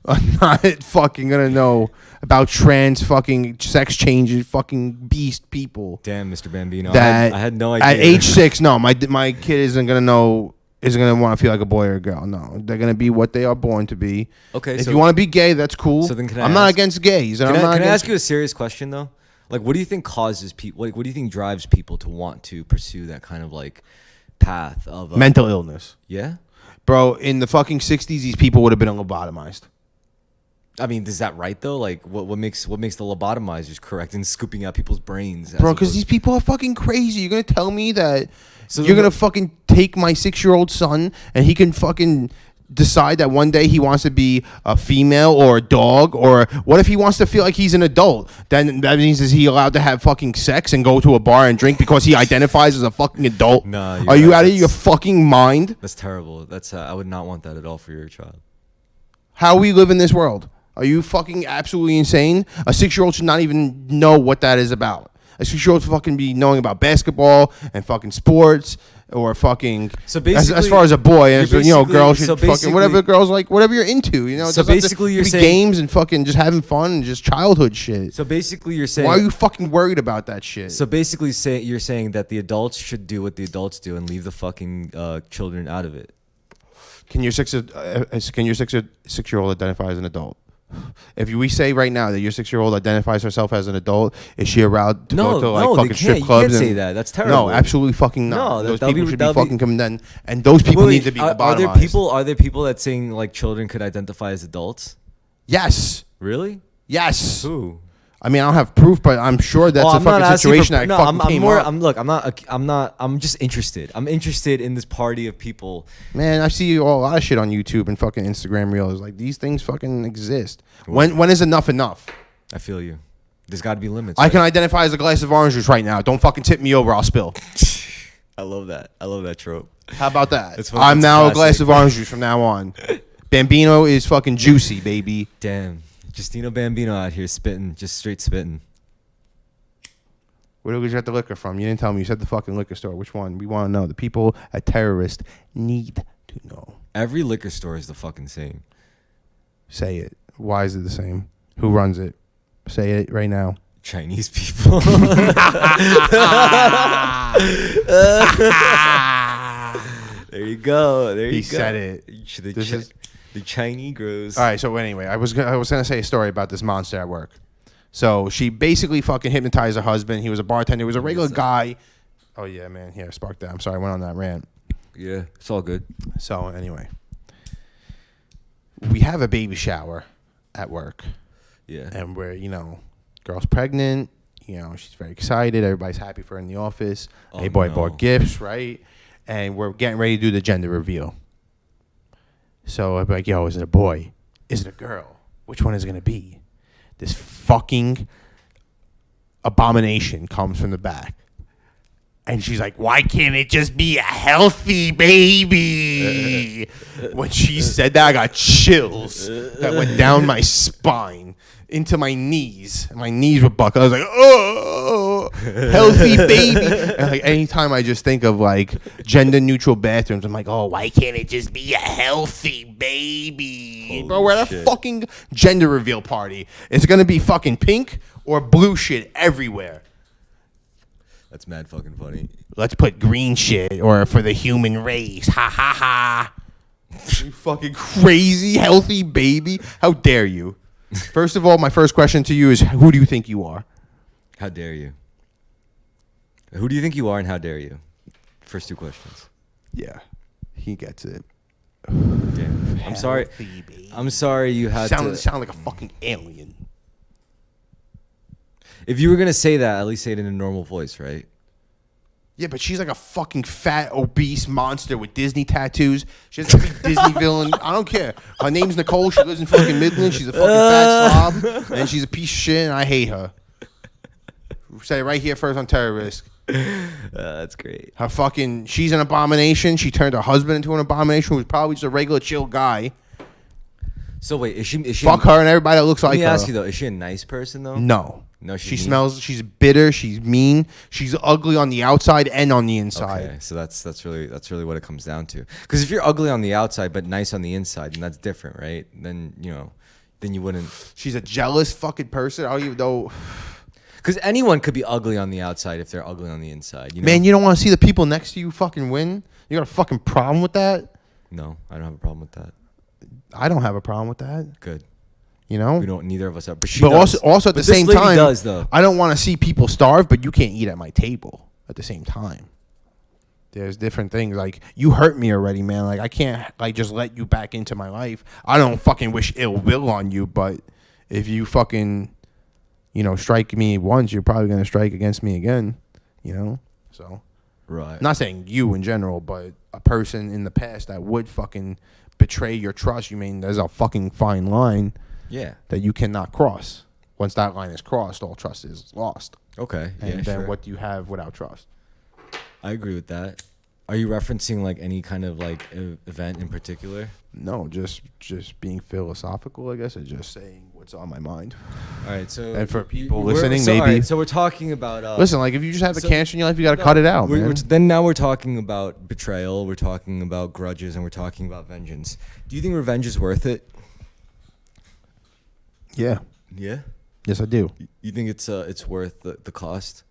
are not fucking gonna know about trans fucking sex changes, fucking beast people. Damn, Mr. Bambino, That I had no idea. At age 6, no, my kid isn't gonna know is going to want to feel like a boy or a girl. No, they're going to be what they are born to be. Okay. If you want to be gay, that's cool. So then I'm not against gays. Can I ask you a serious question though? Like, what do you think causes people? Like, what do you think drives people to want to pursue that kind of like path of mental illness? Yeah, bro. In the fucking 60s, these people would have been lobotomized. I mean, is that right though? Like, what makes the lobotomizers correct in scooping out people's brains? Bro, because these people are fucking crazy. You're gonna tell me that so you're gonna fucking take my 6-year-old son and he can fucking decide that one day he wants to be a female or a dog, or what if he wants to feel like he's an adult? Then that means, is he allowed to have fucking sex and go to a bar and drink because he identifies as a fucking adult? Nah, are you out of your fucking mind? That's terrible. That's I would not want that at all for your child. How we live in this world? Are you fucking absolutely insane? A 6-year-old should not even know what that is about. A 6-year-old should fucking be knowing about basketball and fucking sports, or fucking. So basically, as far as a boy, and girls should fucking whatever girls like, whatever you're into, So basically, you're saying games and fucking just having fun and just childhood shit. So basically, you're saying, why are you fucking worried about that shit? So basically, you're saying that the adults should do what the adults do and leave the fucking children out of it. Can your 6-year-old identify as an adult? If we say right now that your 6-year-old identifies herself as an adult, is she allowed to go to like fucking strip clubs? You can't say that. That's terrible. No, absolutely fucking not. No, those people should be fucking condemned, and those people need to be lobotomized. Are there people that saying like children could identify as adults? Yes. Really? Yes. Who? I mean, I don't have proof, but I'm sure that's a fucking situation that fucking came up. I'm just interested. I'm interested in this party of people. Man, I see a lot of shit on YouTube and fucking Instagram reels. Like, these things fucking exist. When is enough enough? I feel you. There's got to be limits. I can identify as a glass of orange juice right now. Don't fucking tip me over. I'll spill. I love that. I love that trope. How about that? I'm now a glass of orange juice from now on. Bambino is fucking juicy, baby. Damn. Justino Bambino out here spitting, just straight spitting. Where did we get the liquor from? You didn't tell me. You said the fucking liquor store. Which one? We want to know. The people at Terrorisk need to know. Every liquor store is the fucking same. Say it. Why is it the same? Who runs it? Say it right now. Chinese people. There you go. He said it. The Chinese grows. All right, so anyway, I was gonna say a story about this monster at work. So she basically fucking hypnotized her husband. He was a bartender. He was a regular guy. Oh yeah, man. Here, spark that. I'm sorry, I went on that rant. Yeah, it's all good. So anyway, we have a baby shower at work. Yeah. And we're, girl's pregnant. She's very excited. Everybody's happy for her in the office. Hey boy bought gifts, right? And we're getting ready to do the gender reveal. So I'm like, yo, is it a boy? Is it a girl? Which one is it going to be? This fucking abomination comes from the back. And she's like, why can't it just be a healthy baby? When she said that, I got chills that went down my spine into my knees. And my knees were buckled. I was like, oh, healthy baby. And like anytime I just think of like gender neutral bathrooms, I'm like, oh, why can't it just be a healthy baby? Holy Bro, we're at shit. a fucking gender reveal party. It's going to be fucking pink or blue shit everywhere. That's mad fucking funny. Let's put green shit or for the human race. Ha ha ha. You fucking crazy healthy baby. How dare you? First of all, my first question to you is, who do you think you are? How dare you? Who do you think you are and how dare you? First two questions. Yeah, he gets it. Damn. I'm sorry. Baby. I'm sorry you had to. Sound like a fucking alien. If you were going to say that, at least say it in a normal voice, right? Yeah, but she's like a fucking fat, obese monster with Disney tattoos. She has to be Disney villain. I don't care. Her name's Nicole. She lives in fucking Midland. She's a fucking fat slob. And she's a piece of shit, and I hate her. Say it right here first on Terrorisk. That's great. Her fucking, she's an abomination. She turned her husband into an abomination who's probably just a regular chill guy. So wait, is she Fuck her and everybody that looks like her. Let me ask you though, is she a nice person though? No. No, she smells. She's bitter. She's mean. She's ugly on the outside and on the inside. Okay, so that's really what it comes down to. Because if you're ugly on the outside but nice on the inside, then that's different, right? Then you wouldn't. She's a jealous fucking person. I don't even know. Because anyone could be ugly on the outside if they're ugly on the inside. You know? Man, you don't want to see the people next to you fucking win. You got a fucking problem with that? No, I don't have a problem with that. I don't have a problem with that. Good. You know? We don't. Neither of us are. But she But does. also at the But this same lady time, does, though. I don't want to see people starve, but you can't eat at my table at the same time. There's different things. Like, you hurt me already, man. Like, I can't, like, just let you back into my life. I don't fucking wish ill will on you, but if you fucking, you know, strike me once, you're probably going to strike against me again, you know? So, Right. not saying you in general, but a person in the past that would fucking betray your trust. You mean there's a fucking fine line that you cannot cross. Once that line is crossed, all trust is lost. Okay. And then what do you have without trust? I agree with that. Are you referencing like any kind of like event in particular? No, just being philosophical, I guess, and just saying what's on my mind. All right, so And for people listening, so, maybe. all right, so we're talking about. Listen, like if you just have the cancer in your life, you got to cut it out, man. Then now we're talking about betrayal. We're talking about grudges, and we're talking about vengeance. Do you think revenge is worth it? Yeah. Yeah. Yes, I do. You think it's worth the cost?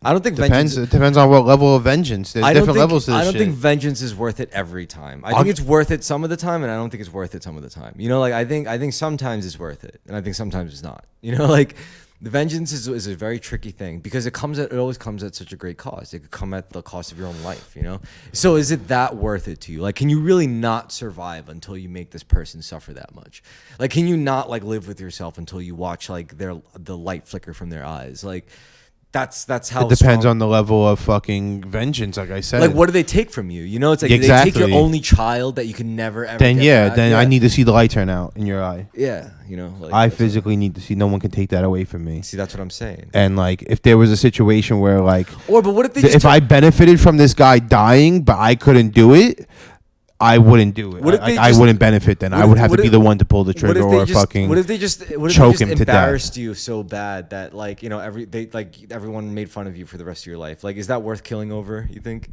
I don't think Depends. vengeance. It depends on what level of vengeance. There's different levels to this I don't shit. think vengeance is worth it every time. I think it's worth it some of the time, and I don't think it's worth it some of the time. You know, like I think sometimes it's worth it, and I think sometimes it's not. You know, like the vengeance is a very tricky thing because it always comes at such a great cost. It could come at the cost of your own life. You know, so is it that worth it to you? Like, can you really not survive until you make this person suffer that much? Like, can you not like live with yourself until you watch like the light flicker from their eyes? Like. That's how it depends on the level of fucking vengeance, like I said. Like, what do they take from you? You know, it's like Exactly. they take your only child that you can never ever. Then get back. then I need to see the light turn out in your eye. Yeah, you know, like, I physically need to see. No one can take that away from me. see. That's what I'm saying. And like, if there was a situation where like, But what if they? Just if I benefited from this guy dying, but I couldn't do it, I wouldn't do it. I wouldn't benefit then. I would have to be the one to pull the trigger or fucking. What if they just choke him to death? Embarrassed you so bad that like, you know, everyone made fun of you for the rest of your life? Like, is that worth killing over? You think?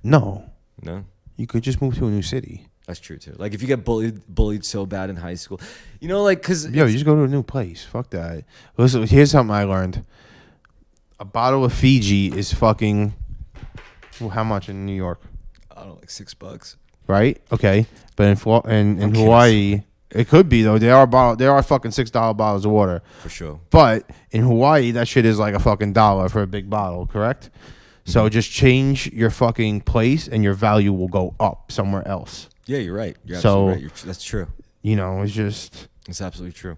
No. No. You could just move to a new city. That's true too. Like if you get bullied so bad in high school, you know, like because you just go to a new place. Fuck that. Listen, here's something I learned. A bottle of Fiji is fucking. Well, how much in New York? I don't know, like $6. Right? Okay. But in Hawaii, it could be though. There are fucking $6 bottles of water. For sure. But in Hawaii, that shit is like a fucking dollar for a big bottle, correct? So just change your fucking place and your value will go up somewhere else. Yeah, you're right. You're absolutely right. That's true. You know, it's absolutely true.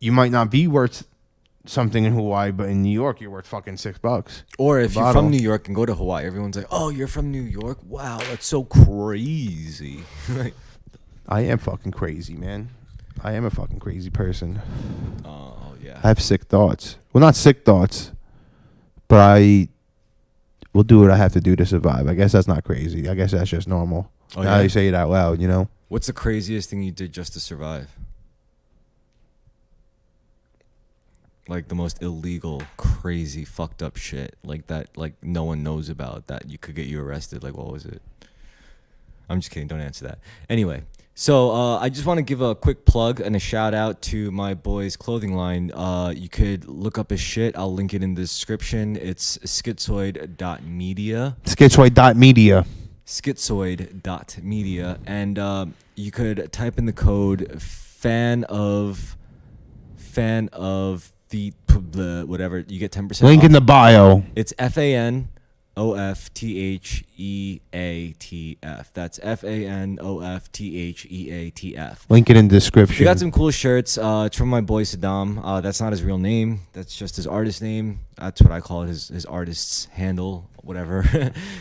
You might not be worth something in Hawaii, but in New York, you're worth fucking $6. Or if you're from New York and go to Hawaii, everyone's like, "Oh, you're from New York? Wow, that's so crazy." I am fucking crazy, man. I am a fucking crazy person. Oh yeah. I have sick thoughts. Well, not sick thoughts, but I will do what I have to do to survive. I guess that's not crazy. I guess that's just normal. Oh, now you say it out loud, you know. What's the craziest thing you did just to survive? Like the most illegal, crazy, fucked up shit like that, like no one knows about that you could get you arrested. Like what was it? I'm just kidding. Don't answer that. Anyway, so I just want to give a quick plug and a shout out to my boy's clothing line. You could look up his shit. I'll link it in the description. It's schizoid.media. Schizoid.media. Schizoid.media. And you could type in the code fan of the whatever, you get 10% link off. in the bio. It's FANOFTHEATF. That's FANOFTHEATF. Link it in the description. We got some cool shirts. It's from my boy Saddam. That's not his real name. That's just his artist name. That's what I call it, his artist's handle, whatever,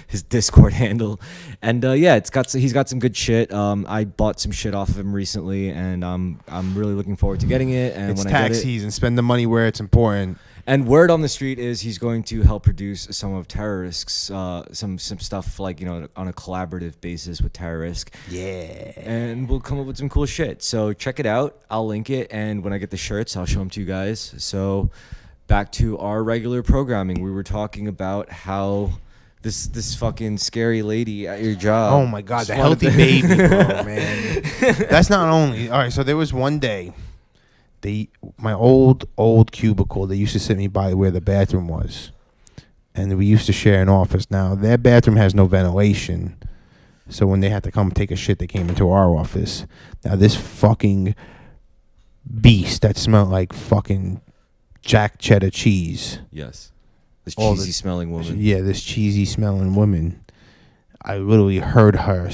his Discord handle. And yeah, he's got some good shit. I bought some shit off of him recently, and I'm really looking forward to getting it. And it's when tax I get it, season. Spend the money where it's important. and word on the street is he's going to help produce some of Terrorisk's some stuff, like, you know, on a collaborative basis with Terrorisk. Yeah. And we'll come up with some cool shit. So check it out. I'll link it, and when I get the shirts, I'll show them to you guys. So back to our regular programming. We were talking about how this fucking scary lady at your job. Oh my God, the healthy baby, bro, man. That's not only. All right, so there was one day. My old cubicle, they used to sit me by where the bathroom was. and we used to share an office. Now their bathroom has no ventilation, so when they had to come take a shit, they came into our office. Now this fucking beast that smelled like fucking Jack cheddar cheese. Yes. This cheesy smelling woman. Yeah, this cheesy smelling woman. I literally heard her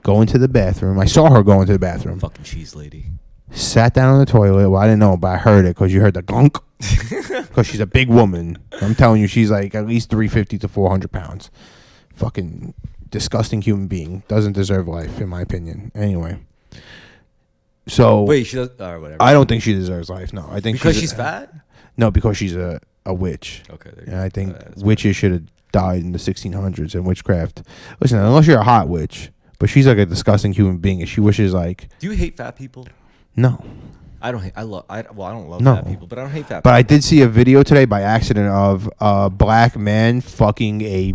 go into the bathroom. I saw her go into the bathroom. Fucking cheese lady. Sat down on the toilet. Well, I didn't know, but I heard it because you heard the gunk. Because she's a big woman. I'm telling you, she's like at least 350 to 400 pounds. Fucking disgusting human being. Doesn't deserve life, in my opinion. Anyway. So wait, she does, or whatever. I don't think she deserves life. No, I think because she's fat. No, because she's a witch. Okay. And I think witches should have died in the 1600s in witchcraft. Listen, unless you're a hot witch, but she's like a disgusting human being, and she wishes like. Do you hate fat people? No. I don't hate. I don't love No. fat people, but I don't hate fat. But people. I did see a video today by accident of a black man fucking a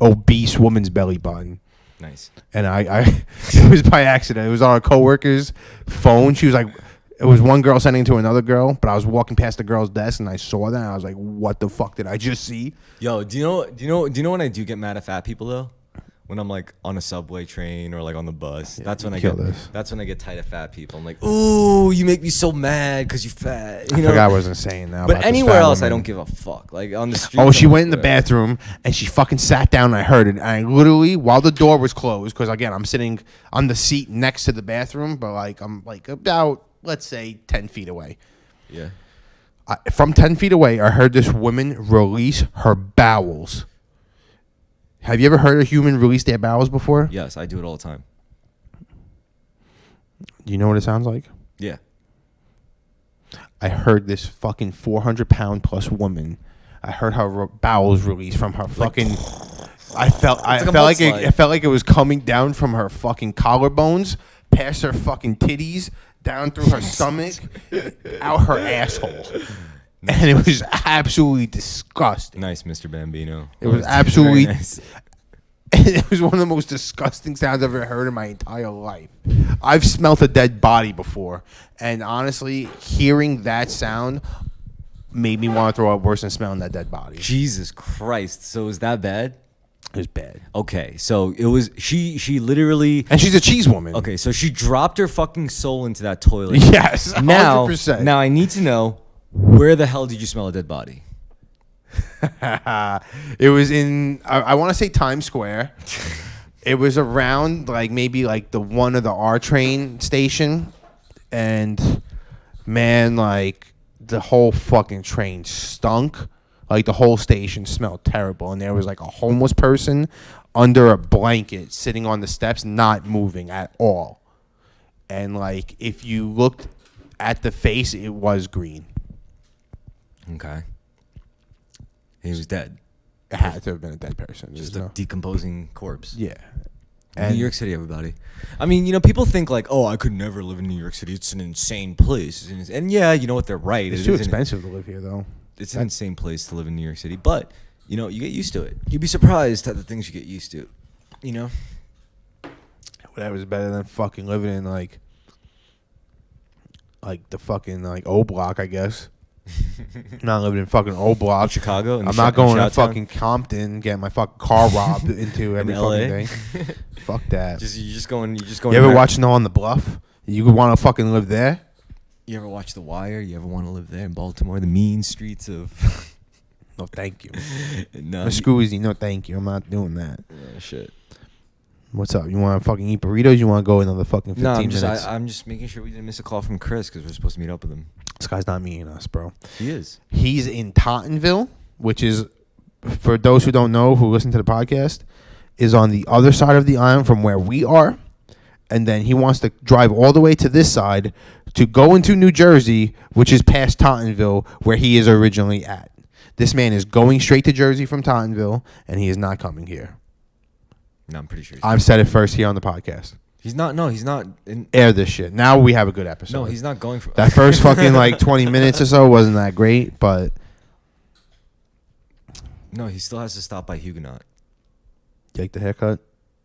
obese woman's belly button. Nice. And I it was by accident. It was on a coworker's phone. She was like, it was one girl sending to another girl, but I was walking past the girl's desk and I saw that and I was like, what the fuck did I just see? Yo, do you know when I do get mad at fat people though? When I'm like on a subway train or like on the bus, that's when I get tight of fat people. I'm like, ooh, you make me so mad because you fat. You know? Forgot I wasn't saying that. But anywhere else, I don't give a fuck. Like on the street. Oh, she went in the bathroom and she fucking sat down and I heard it. And I literally, while the door was closed, because again, I'm sitting on the seat next to the bathroom, but like I'm like about, let's say, 10 feet away. Yeah. From 10 feet away, I heard this woman release her bowels. Have you ever heard a human release their bowels before? Yes, I do it all the time. Do you know what it sounds like? Yeah. I heard this fucking 400-pound plus woman. I heard her bowels release from her fucking. I felt like it was coming down from her fucking collarbones, past her fucking titties, down through her stomach, out her asshole. And it was absolutely disgusting. Nice, Mr. Bambino. It was absolutely nice. It was one of the most disgusting sounds I've ever heard in my entire life. I've smelt a dead body before, and honestly, hearing that sound made me want to throw up worse than smelling that dead body. Jesus Christ! So is that bad? It was bad. Okay, so it was she literally, and she's a cheese woman. Okay, so she dropped her fucking soul into that toilet. Yes, 100%. Now I need to know, where the hell did you smell a dead body? It was in, I want to say Times Square. It was around like maybe like the one of the R train station, and man, like the whole fucking train stunk. Like the whole station smelled terrible, and there was like a homeless person under a blanket sitting on the steps, not moving at all. And like if you looked at the face, it was green. Okay. He was dead. It had to have been a dead person. Just a decomposing corpse. Yeah. New York City, everybody. I mean, you know, people think like, oh, I could never live in New York City. It's an insane place. And yeah, you know what? They're right. It's too expensive to live here, though. It's an insane place to live in New York City. But, you know, you get used to it. You'd be surprised at the things you get used to. You know? That was better than fucking living in like the fucking like O Block, I guess. I'm not living in fucking O Block. In Chicago? I'm not going to fucking Compton, getting my fucking car robbed into every fucking day. Fuck that. You just going. You ever watch Snow on the Bluff? You would want to fucking live there? You ever watch The Wire? You ever want to live there in Baltimore? The mean streets of... No, thank you. No. Scoozy, no, thank you. I'm not doing that. Shit. What's up? You want to fucking eat burritos? You want to go another fucking 15 minutes? I'm just making sure we didn't miss a call from Chris because we're supposed to meet up with him. This guy's not meeting us, bro. He is. He's in Tottenville, which is, for those who don't know, who listen to the podcast, is on the other side of the island from where we are. And then he wants to drive all the way to this side to go into New Jersey, which is past Tottenville, where he is originally at. This man is going straight to Jersey from Tottenville, and he is not coming here. No, I'm pretty sure. I've said it first here on the podcast. He's not. No, he's not. Air this shit. Now we have a good episode. No, he's not going for that first fucking like 20 minutes or so wasn't that great, but no, he still has to stop by Huguenot. You like the haircut?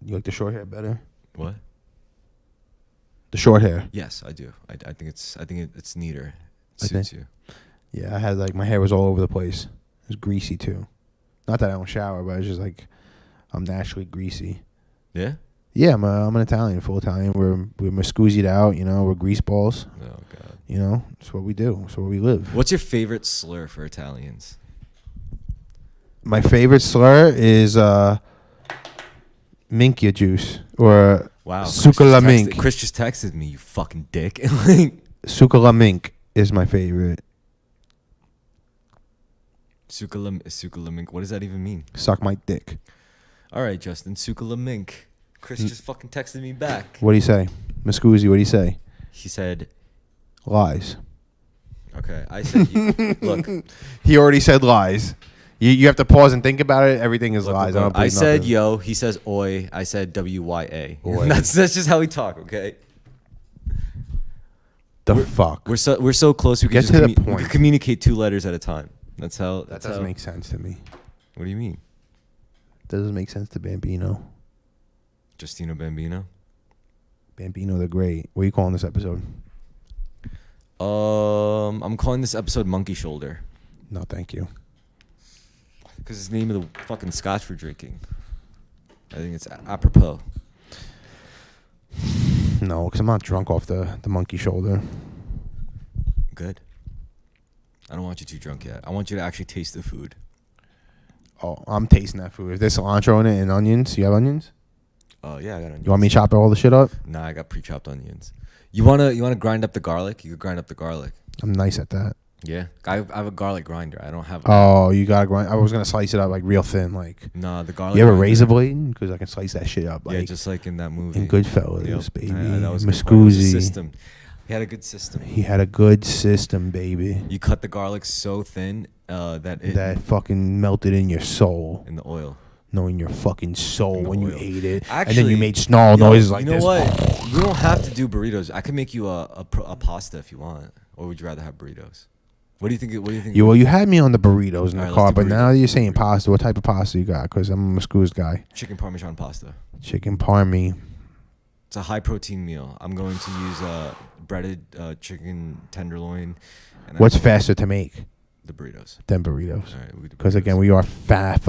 You like the short hair better? What? The short hair. Yes, I do. I think it's neater. It suits you. Yeah, I had like my hair was all over the place. It was greasy too. Not that I don't shower, but it's just like I'm naturally greasy. Yeah. Yeah, I'm an Italian, full Italian. We're Muscusi'd out, We're grease balls. Oh God. It's what we do. It's where we live. What's your favorite slur for Italians? My favorite slur is minchia juice or succa la mink. Chris just texted me, you fucking dick. Succa la mink is my favorite. Succa la mink. What does that even mean? Suck my dick. All right, Justin. Succa la mink. Chris just fucking texted me back. What do you say? Muscusi, what do you say? He said... Lies. Okay. I said... look. He already said lies. You have to pause and think about it. Everything is lies. Look, I said yo. He says oi. I said WYA. That's just how we talk, okay? Fuck? We're so close. We can Get to the point. We can communicate 2 letters at a time. That doesn't make sense to me. What do you mean? Doesn't make sense to Bambino. Justino Bambino. Bambino the Great. What are you calling this episode? I'm calling this episode Monkey Shoulder. No, thank you. Because it's the name of the fucking scotch we're drinking. I think it's apropos. No, because I'm not drunk off the monkey shoulder. Good. I don't want you too drunk yet. I want you to actually taste the food. Oh, I'm tasting that food. If there's cilantro in it and onions, you have onions? Oh yeah, I got onions. You want me to chop all the shit up? Nah, I got pre-chopped onions. You wanna grind up the garlic? You could grind up the garlic. I'm nice at that. Yeah, I have a garlic grinder. I don't have. Oh, you gotta grind. I was gonna slice it up like real thin, like. Nah, the garlic. You have a razor blade? Because I can slice that shit up. Like, yeah, just like in that movie. In Goodfellas, Yep. baby. That was Muscusi. system. He had a good system. He had a good system, baby. You cut the garlic so thin that fucking melted in your soul. In the oil. No, in your fucking soul when you ate it. Actually, and then you made snarl noises like this. You know what? You don't have to do burritos. I can make you a pasta if you want. Or would you rather have burritos? What do you think? You had me on the burritos in the car, but burritos. now you're saying pasta. What type of pasta you got? Because I'm a Muscus guy. Chicken Parmesan pasta. Chicken parmy. It's a high protein meal. I'm going to use breaded chicken tenderloin. And What's faster to make? The burritos. Than burritos. All right, because again, we are famished.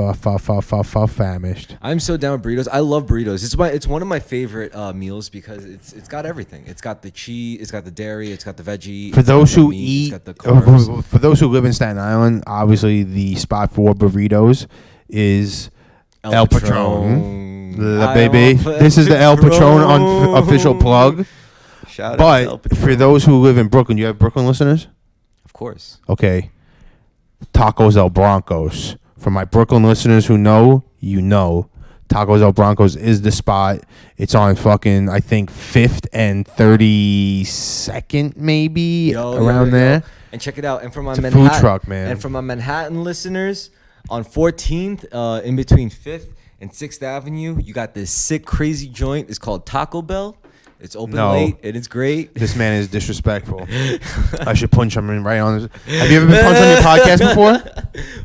I'm so down with burritos. I love burritos. It's one of my favorite meals because it's got everything. It's got the cheese, it's got the dairy, it's got the veggie. For those who meat, eat, for those who live in Staten Island, obviously the spot for burritos is El Patron. Baby, this is the El Patron official plug. Shout out to El Patron. For those who live in Brooklyn, you have Brooklyn listeners? Of course. Okay. Tacos El Broncos. For my Brooklyn listeners who know, you know. Tacos El Broncos is the spot. It's on fucking, I think, 5th and 32nd, maybe, around there. And check it out. And from my Manhattan food truck, man. And from my Manhattan listeners, on 14th, in between 5th and 6th Avenue, you got this sick, crazy joint. It's called Taco Bell. It's open late and it's great. This man is disrespectful. I should punch him right on his. Have you ever been punched on your podcast before?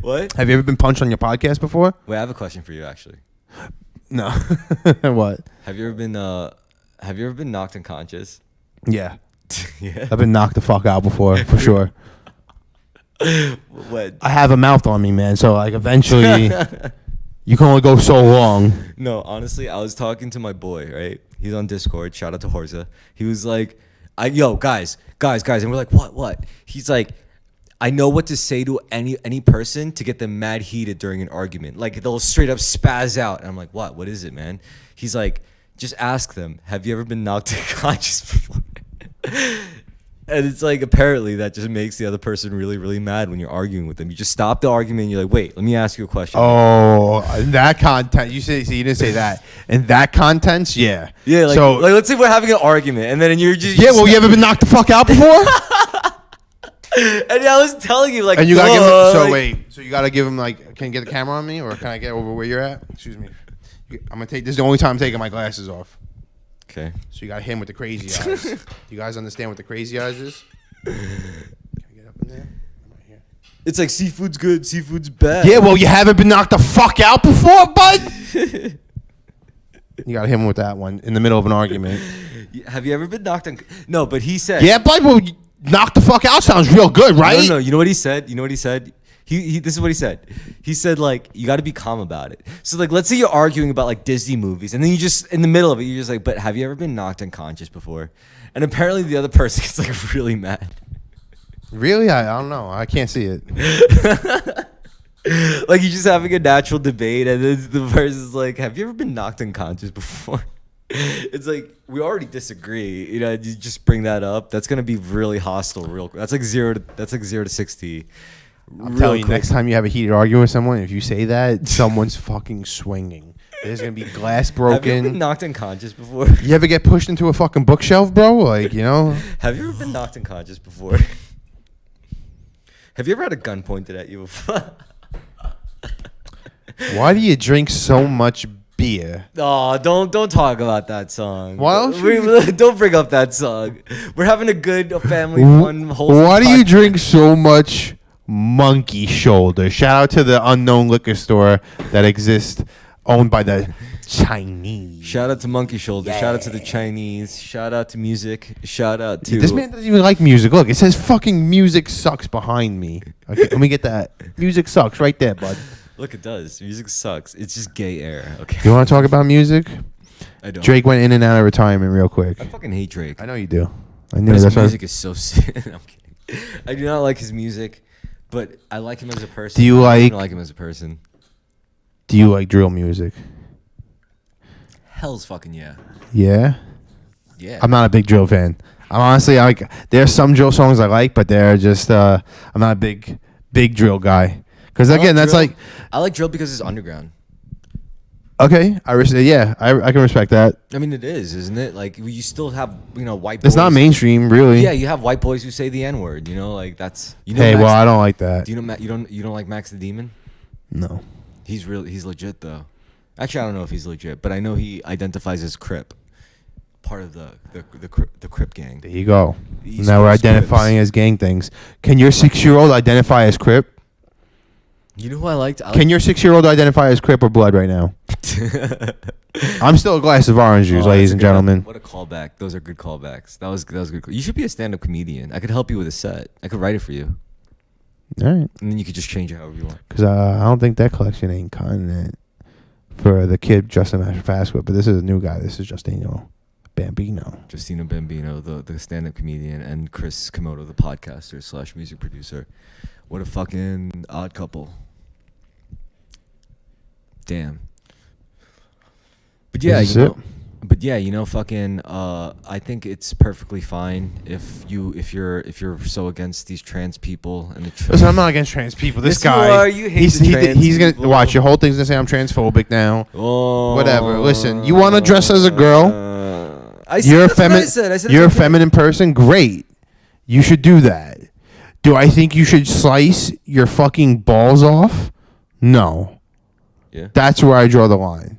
What? Have you ever been punched on your podcast before? Wait, I have a question for you actually. No. What? Have you ever been knocked unconscious? Yeah. Yeah. I've been knocked the fuck out before, for sure. What? I have a mouth on me, man. So like eventually you can only go so long. No, honestly, I was talking to my boy, right? He's on Discord. Shout out to Horza. He was like, yo, guys. And we're like, what? He's like, I know what to say to any person to get them mad heated during an argument. Like, they'll straight up spaz out. And I'm like, what? What is it, man? He's like, just ask them, have you ever been knocked unconscious before? And it's like, apparently that just makes the other person really, really mad when you're arguing with them. You just stop the argument and you're like, wait, let me ask you a question. Oh, in that content, you didn't say that. In that content, yeah. Yeah, like, so, like let's say we're having an argument and then you're just... Yeah, well, you ever been knocked the fuck out before? And I was telling you, like... And you gotta give him... So, wait. So you gotta give him, like... Can you get the camera on me? Or can I get over where you're at? Excuse me. I'm gonna take... This is the only time I'm taking my glasses off. Okay. So you got him with the crazy eyes. Do you guys understand what the crazy eyes is? Can I get up in there? I'm right here. It's like seafood's good, seafood's bad. Yeah, well, you haven't been knocked the fuck out before, bud? You got him with that one in the middle of an argument. Have you ever been knocked on... No, but he said... Yeah, bud, well, knock the fuck out sounds real good, right? No. You know what he said? He he this is what he said. He said like you got to be calm about it. So like let's say you're arguing about like Disney movies, and then you just in the middle of it you're just like, but have you ever been knocked unconscious before? And apparently the other person gets like really mad. Really? I don't know. I can't see it. Like you're just having a natural debate, and then the person's like, have you ever been knocked unconscious before? It's like we already disagree. You know, you just bring that up. That's gonna be really hostile. Real quick. That's like 0 to 60. I'm telling you, next time you have a heated argument with someone, if you say that, someone's fucking swinging. There's gonna be glass broken. Have you ever been knocked unconscious before? You ever get pushed into a fucking bookshelf, bro? Like, you know. Have you ever been knocked unconscious before? Have you ever had a gun pointed at you before? Why do you drink so much beer? Oh, don't talk about that song. Why don't you? Don't bring up that song. We're having a good family fun wholesome Why do you podcast. drink so much Monkey Shoulder? Shout out to the unknown liquor store that exists, owned by the Chinese. Shout out to Monkey Shoulder. Yeah. Shout out to the Chinese. Shout out to music. Shout out to This man doesn't even like music. Look, it says fucking music sucks behind me. Okay, let me get that. Music sucks right there, bud. Look, it does. Music sucks. It's just gay air. Okay. You want to talk about music? I don't. Drake went in and out of retirement real quick. I fucking hate Drake. I know you do. I knew His that's why. music is so sick. I'm kidding. I do not like his music, but I like him as a person. Do you I don't like him as a person. Do you like drill music? Hell's fucking yeah. Yeah. Yeah. I'm not a big drill fan. I'm honestly like there's some drill songs I like, but they're just I'm not a big drill guy. Because again, that's drill. like I like drill because it's underground. okay. I can respect that. I mean, it is, isn't it? Like you still have white. It's boys. not mainstream, really. Yeah, you have white boys who say the N word. You know, like that's. You know Hey, Max, well, I don't like that. Do you know you don't like Max the Demon? No. He's legit though. Actually, I don't know if he's legit, but I know he identifies as Crip, part of the Crip gang. There you go. East Now we're Coast identifying Crips. as gang things. Can your 6-year-old identify as Crip? You know who I liked? Can your 6-year-old identify as Crip or Blood right now? I'm still a glass of orange juice, ladies and gentlemen. What a callback! Those are good callbacks. That was good. You should be a stand-up comedian. I could help you with a set. I could write it for you, All right. and then you could just change it however you want. Because I don't think that collection ain't cutting it for the kid Justin Fastwood. But this is a new guy. This is Justino Bambino. Justino Bambino, the stand-up comedian, and Chris Komodo, the podcaster / music producer. What a fucking odd couple. Damn. But yeah, fucking. I think it's perfectly fine if you're so against these trans people and the. Listen, I'm not against trans people. This Yes, you guy, are. You hate the trans he's gonna people. watch your whole thing's gonna say I'm transphobic now. Oh, Whatever. Listen, you want to dress as a girl? You're I said you're a feminine person. Great. You should do that. Do I think you should slice your fucking balls off? No. Yeah. That's where I draw the line.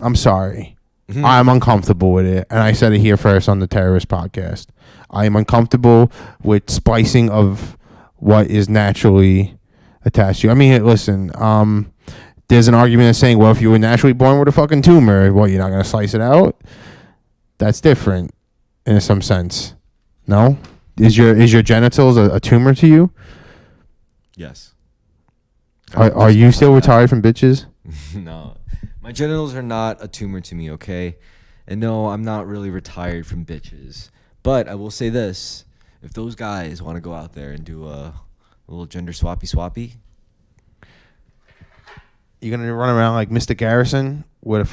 I'm sorry. I'm uncomfortable with it. And I said it here first on the Terrorist podcast. I am uncomfortable with splicing of what is naturally attached to you. I mean, listen, there's an argument that's saying, well, if you were naturally born with a fucking tumor, well, you're not going to slice it out? That's different in some sense. No? Is your genitals a tumor to you? Yes. Are you still retired from bitches? No. My genitals are not a tumor to me, okay? And no, I'm not really retired from bitches. But I will say this. If those guys want to go out there and do a little gender swappy, You're gonna run around like Mr. Garrison with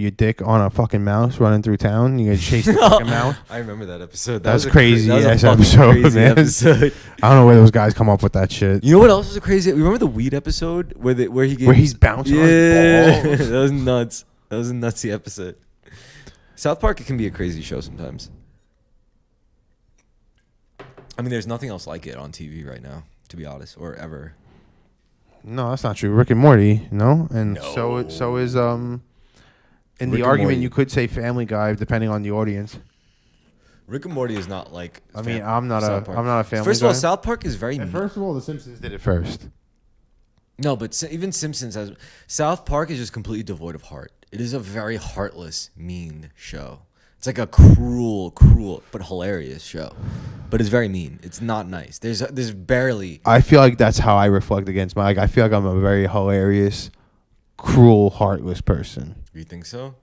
your dick on a fucking mouse running through town. You're gonna chase the fucking mouse. I remember that episode. That was crazy. That was ass a fucking episode, crazy man. episode. I don't know where those guys come up with that shit. You know what else was a crazy? Remember the weed episode where he's bouncing on his balls. That was nuts. That was a nutsy episode. South Park, it can be a crazy show sometimes. I mean, there's nothing else like it on TV right now, to be honest, or ever. No, that's not true. Rick and Morty, no, and No. so is in Rick the and argument Morty. you could say Family Guy depending on the audience. Rick and Morty is not like. I mean, I'm not a Family First of all, Guy. South Park is very. First of all, The Simpsons did it first. No, but even Simpsons has. South Park is just completely devoid of heart. It is a very heartless, mean show. It's like a cruel, but hilarious show. But it's very mean. It's not nice. There's barely. I feel like that's how I reflect against my. Like, I feel like I'm a very hilarious, cruel, heartless person. You think so?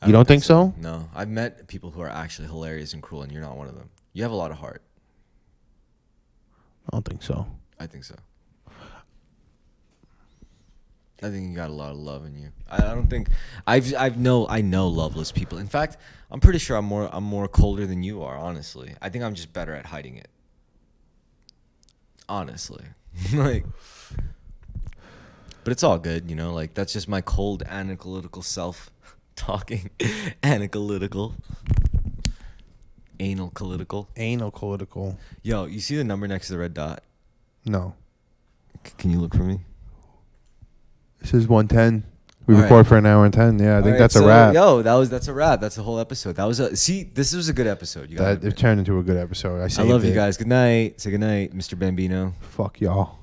You don't think so? No. I've met people who are actually hilarious and cruel, and you're not one of them. You have a lot of heart. I don't think so. I think so. I think you got a lot of love in you. I don't think I know loveless people. In fact, I'm pretty sure I'm more colder than you are, honestly. I think I'm just better at hiding it. Honestly. Like, but it's all good, you know, like that's just my cold analytical self talking. Analytical. Analytical. Yo, you see the number next to the red dot? No. Can you look for me? This is 110. We All record right. for an hour and 10. Yeah, I think All that's right, a wrap. Yo, that's a wrap. That's the whole episode. This was a good episode. You It turned into a good episode. I love you guys. Good night. Say good night, Mr. Bambino. Fuck y'all.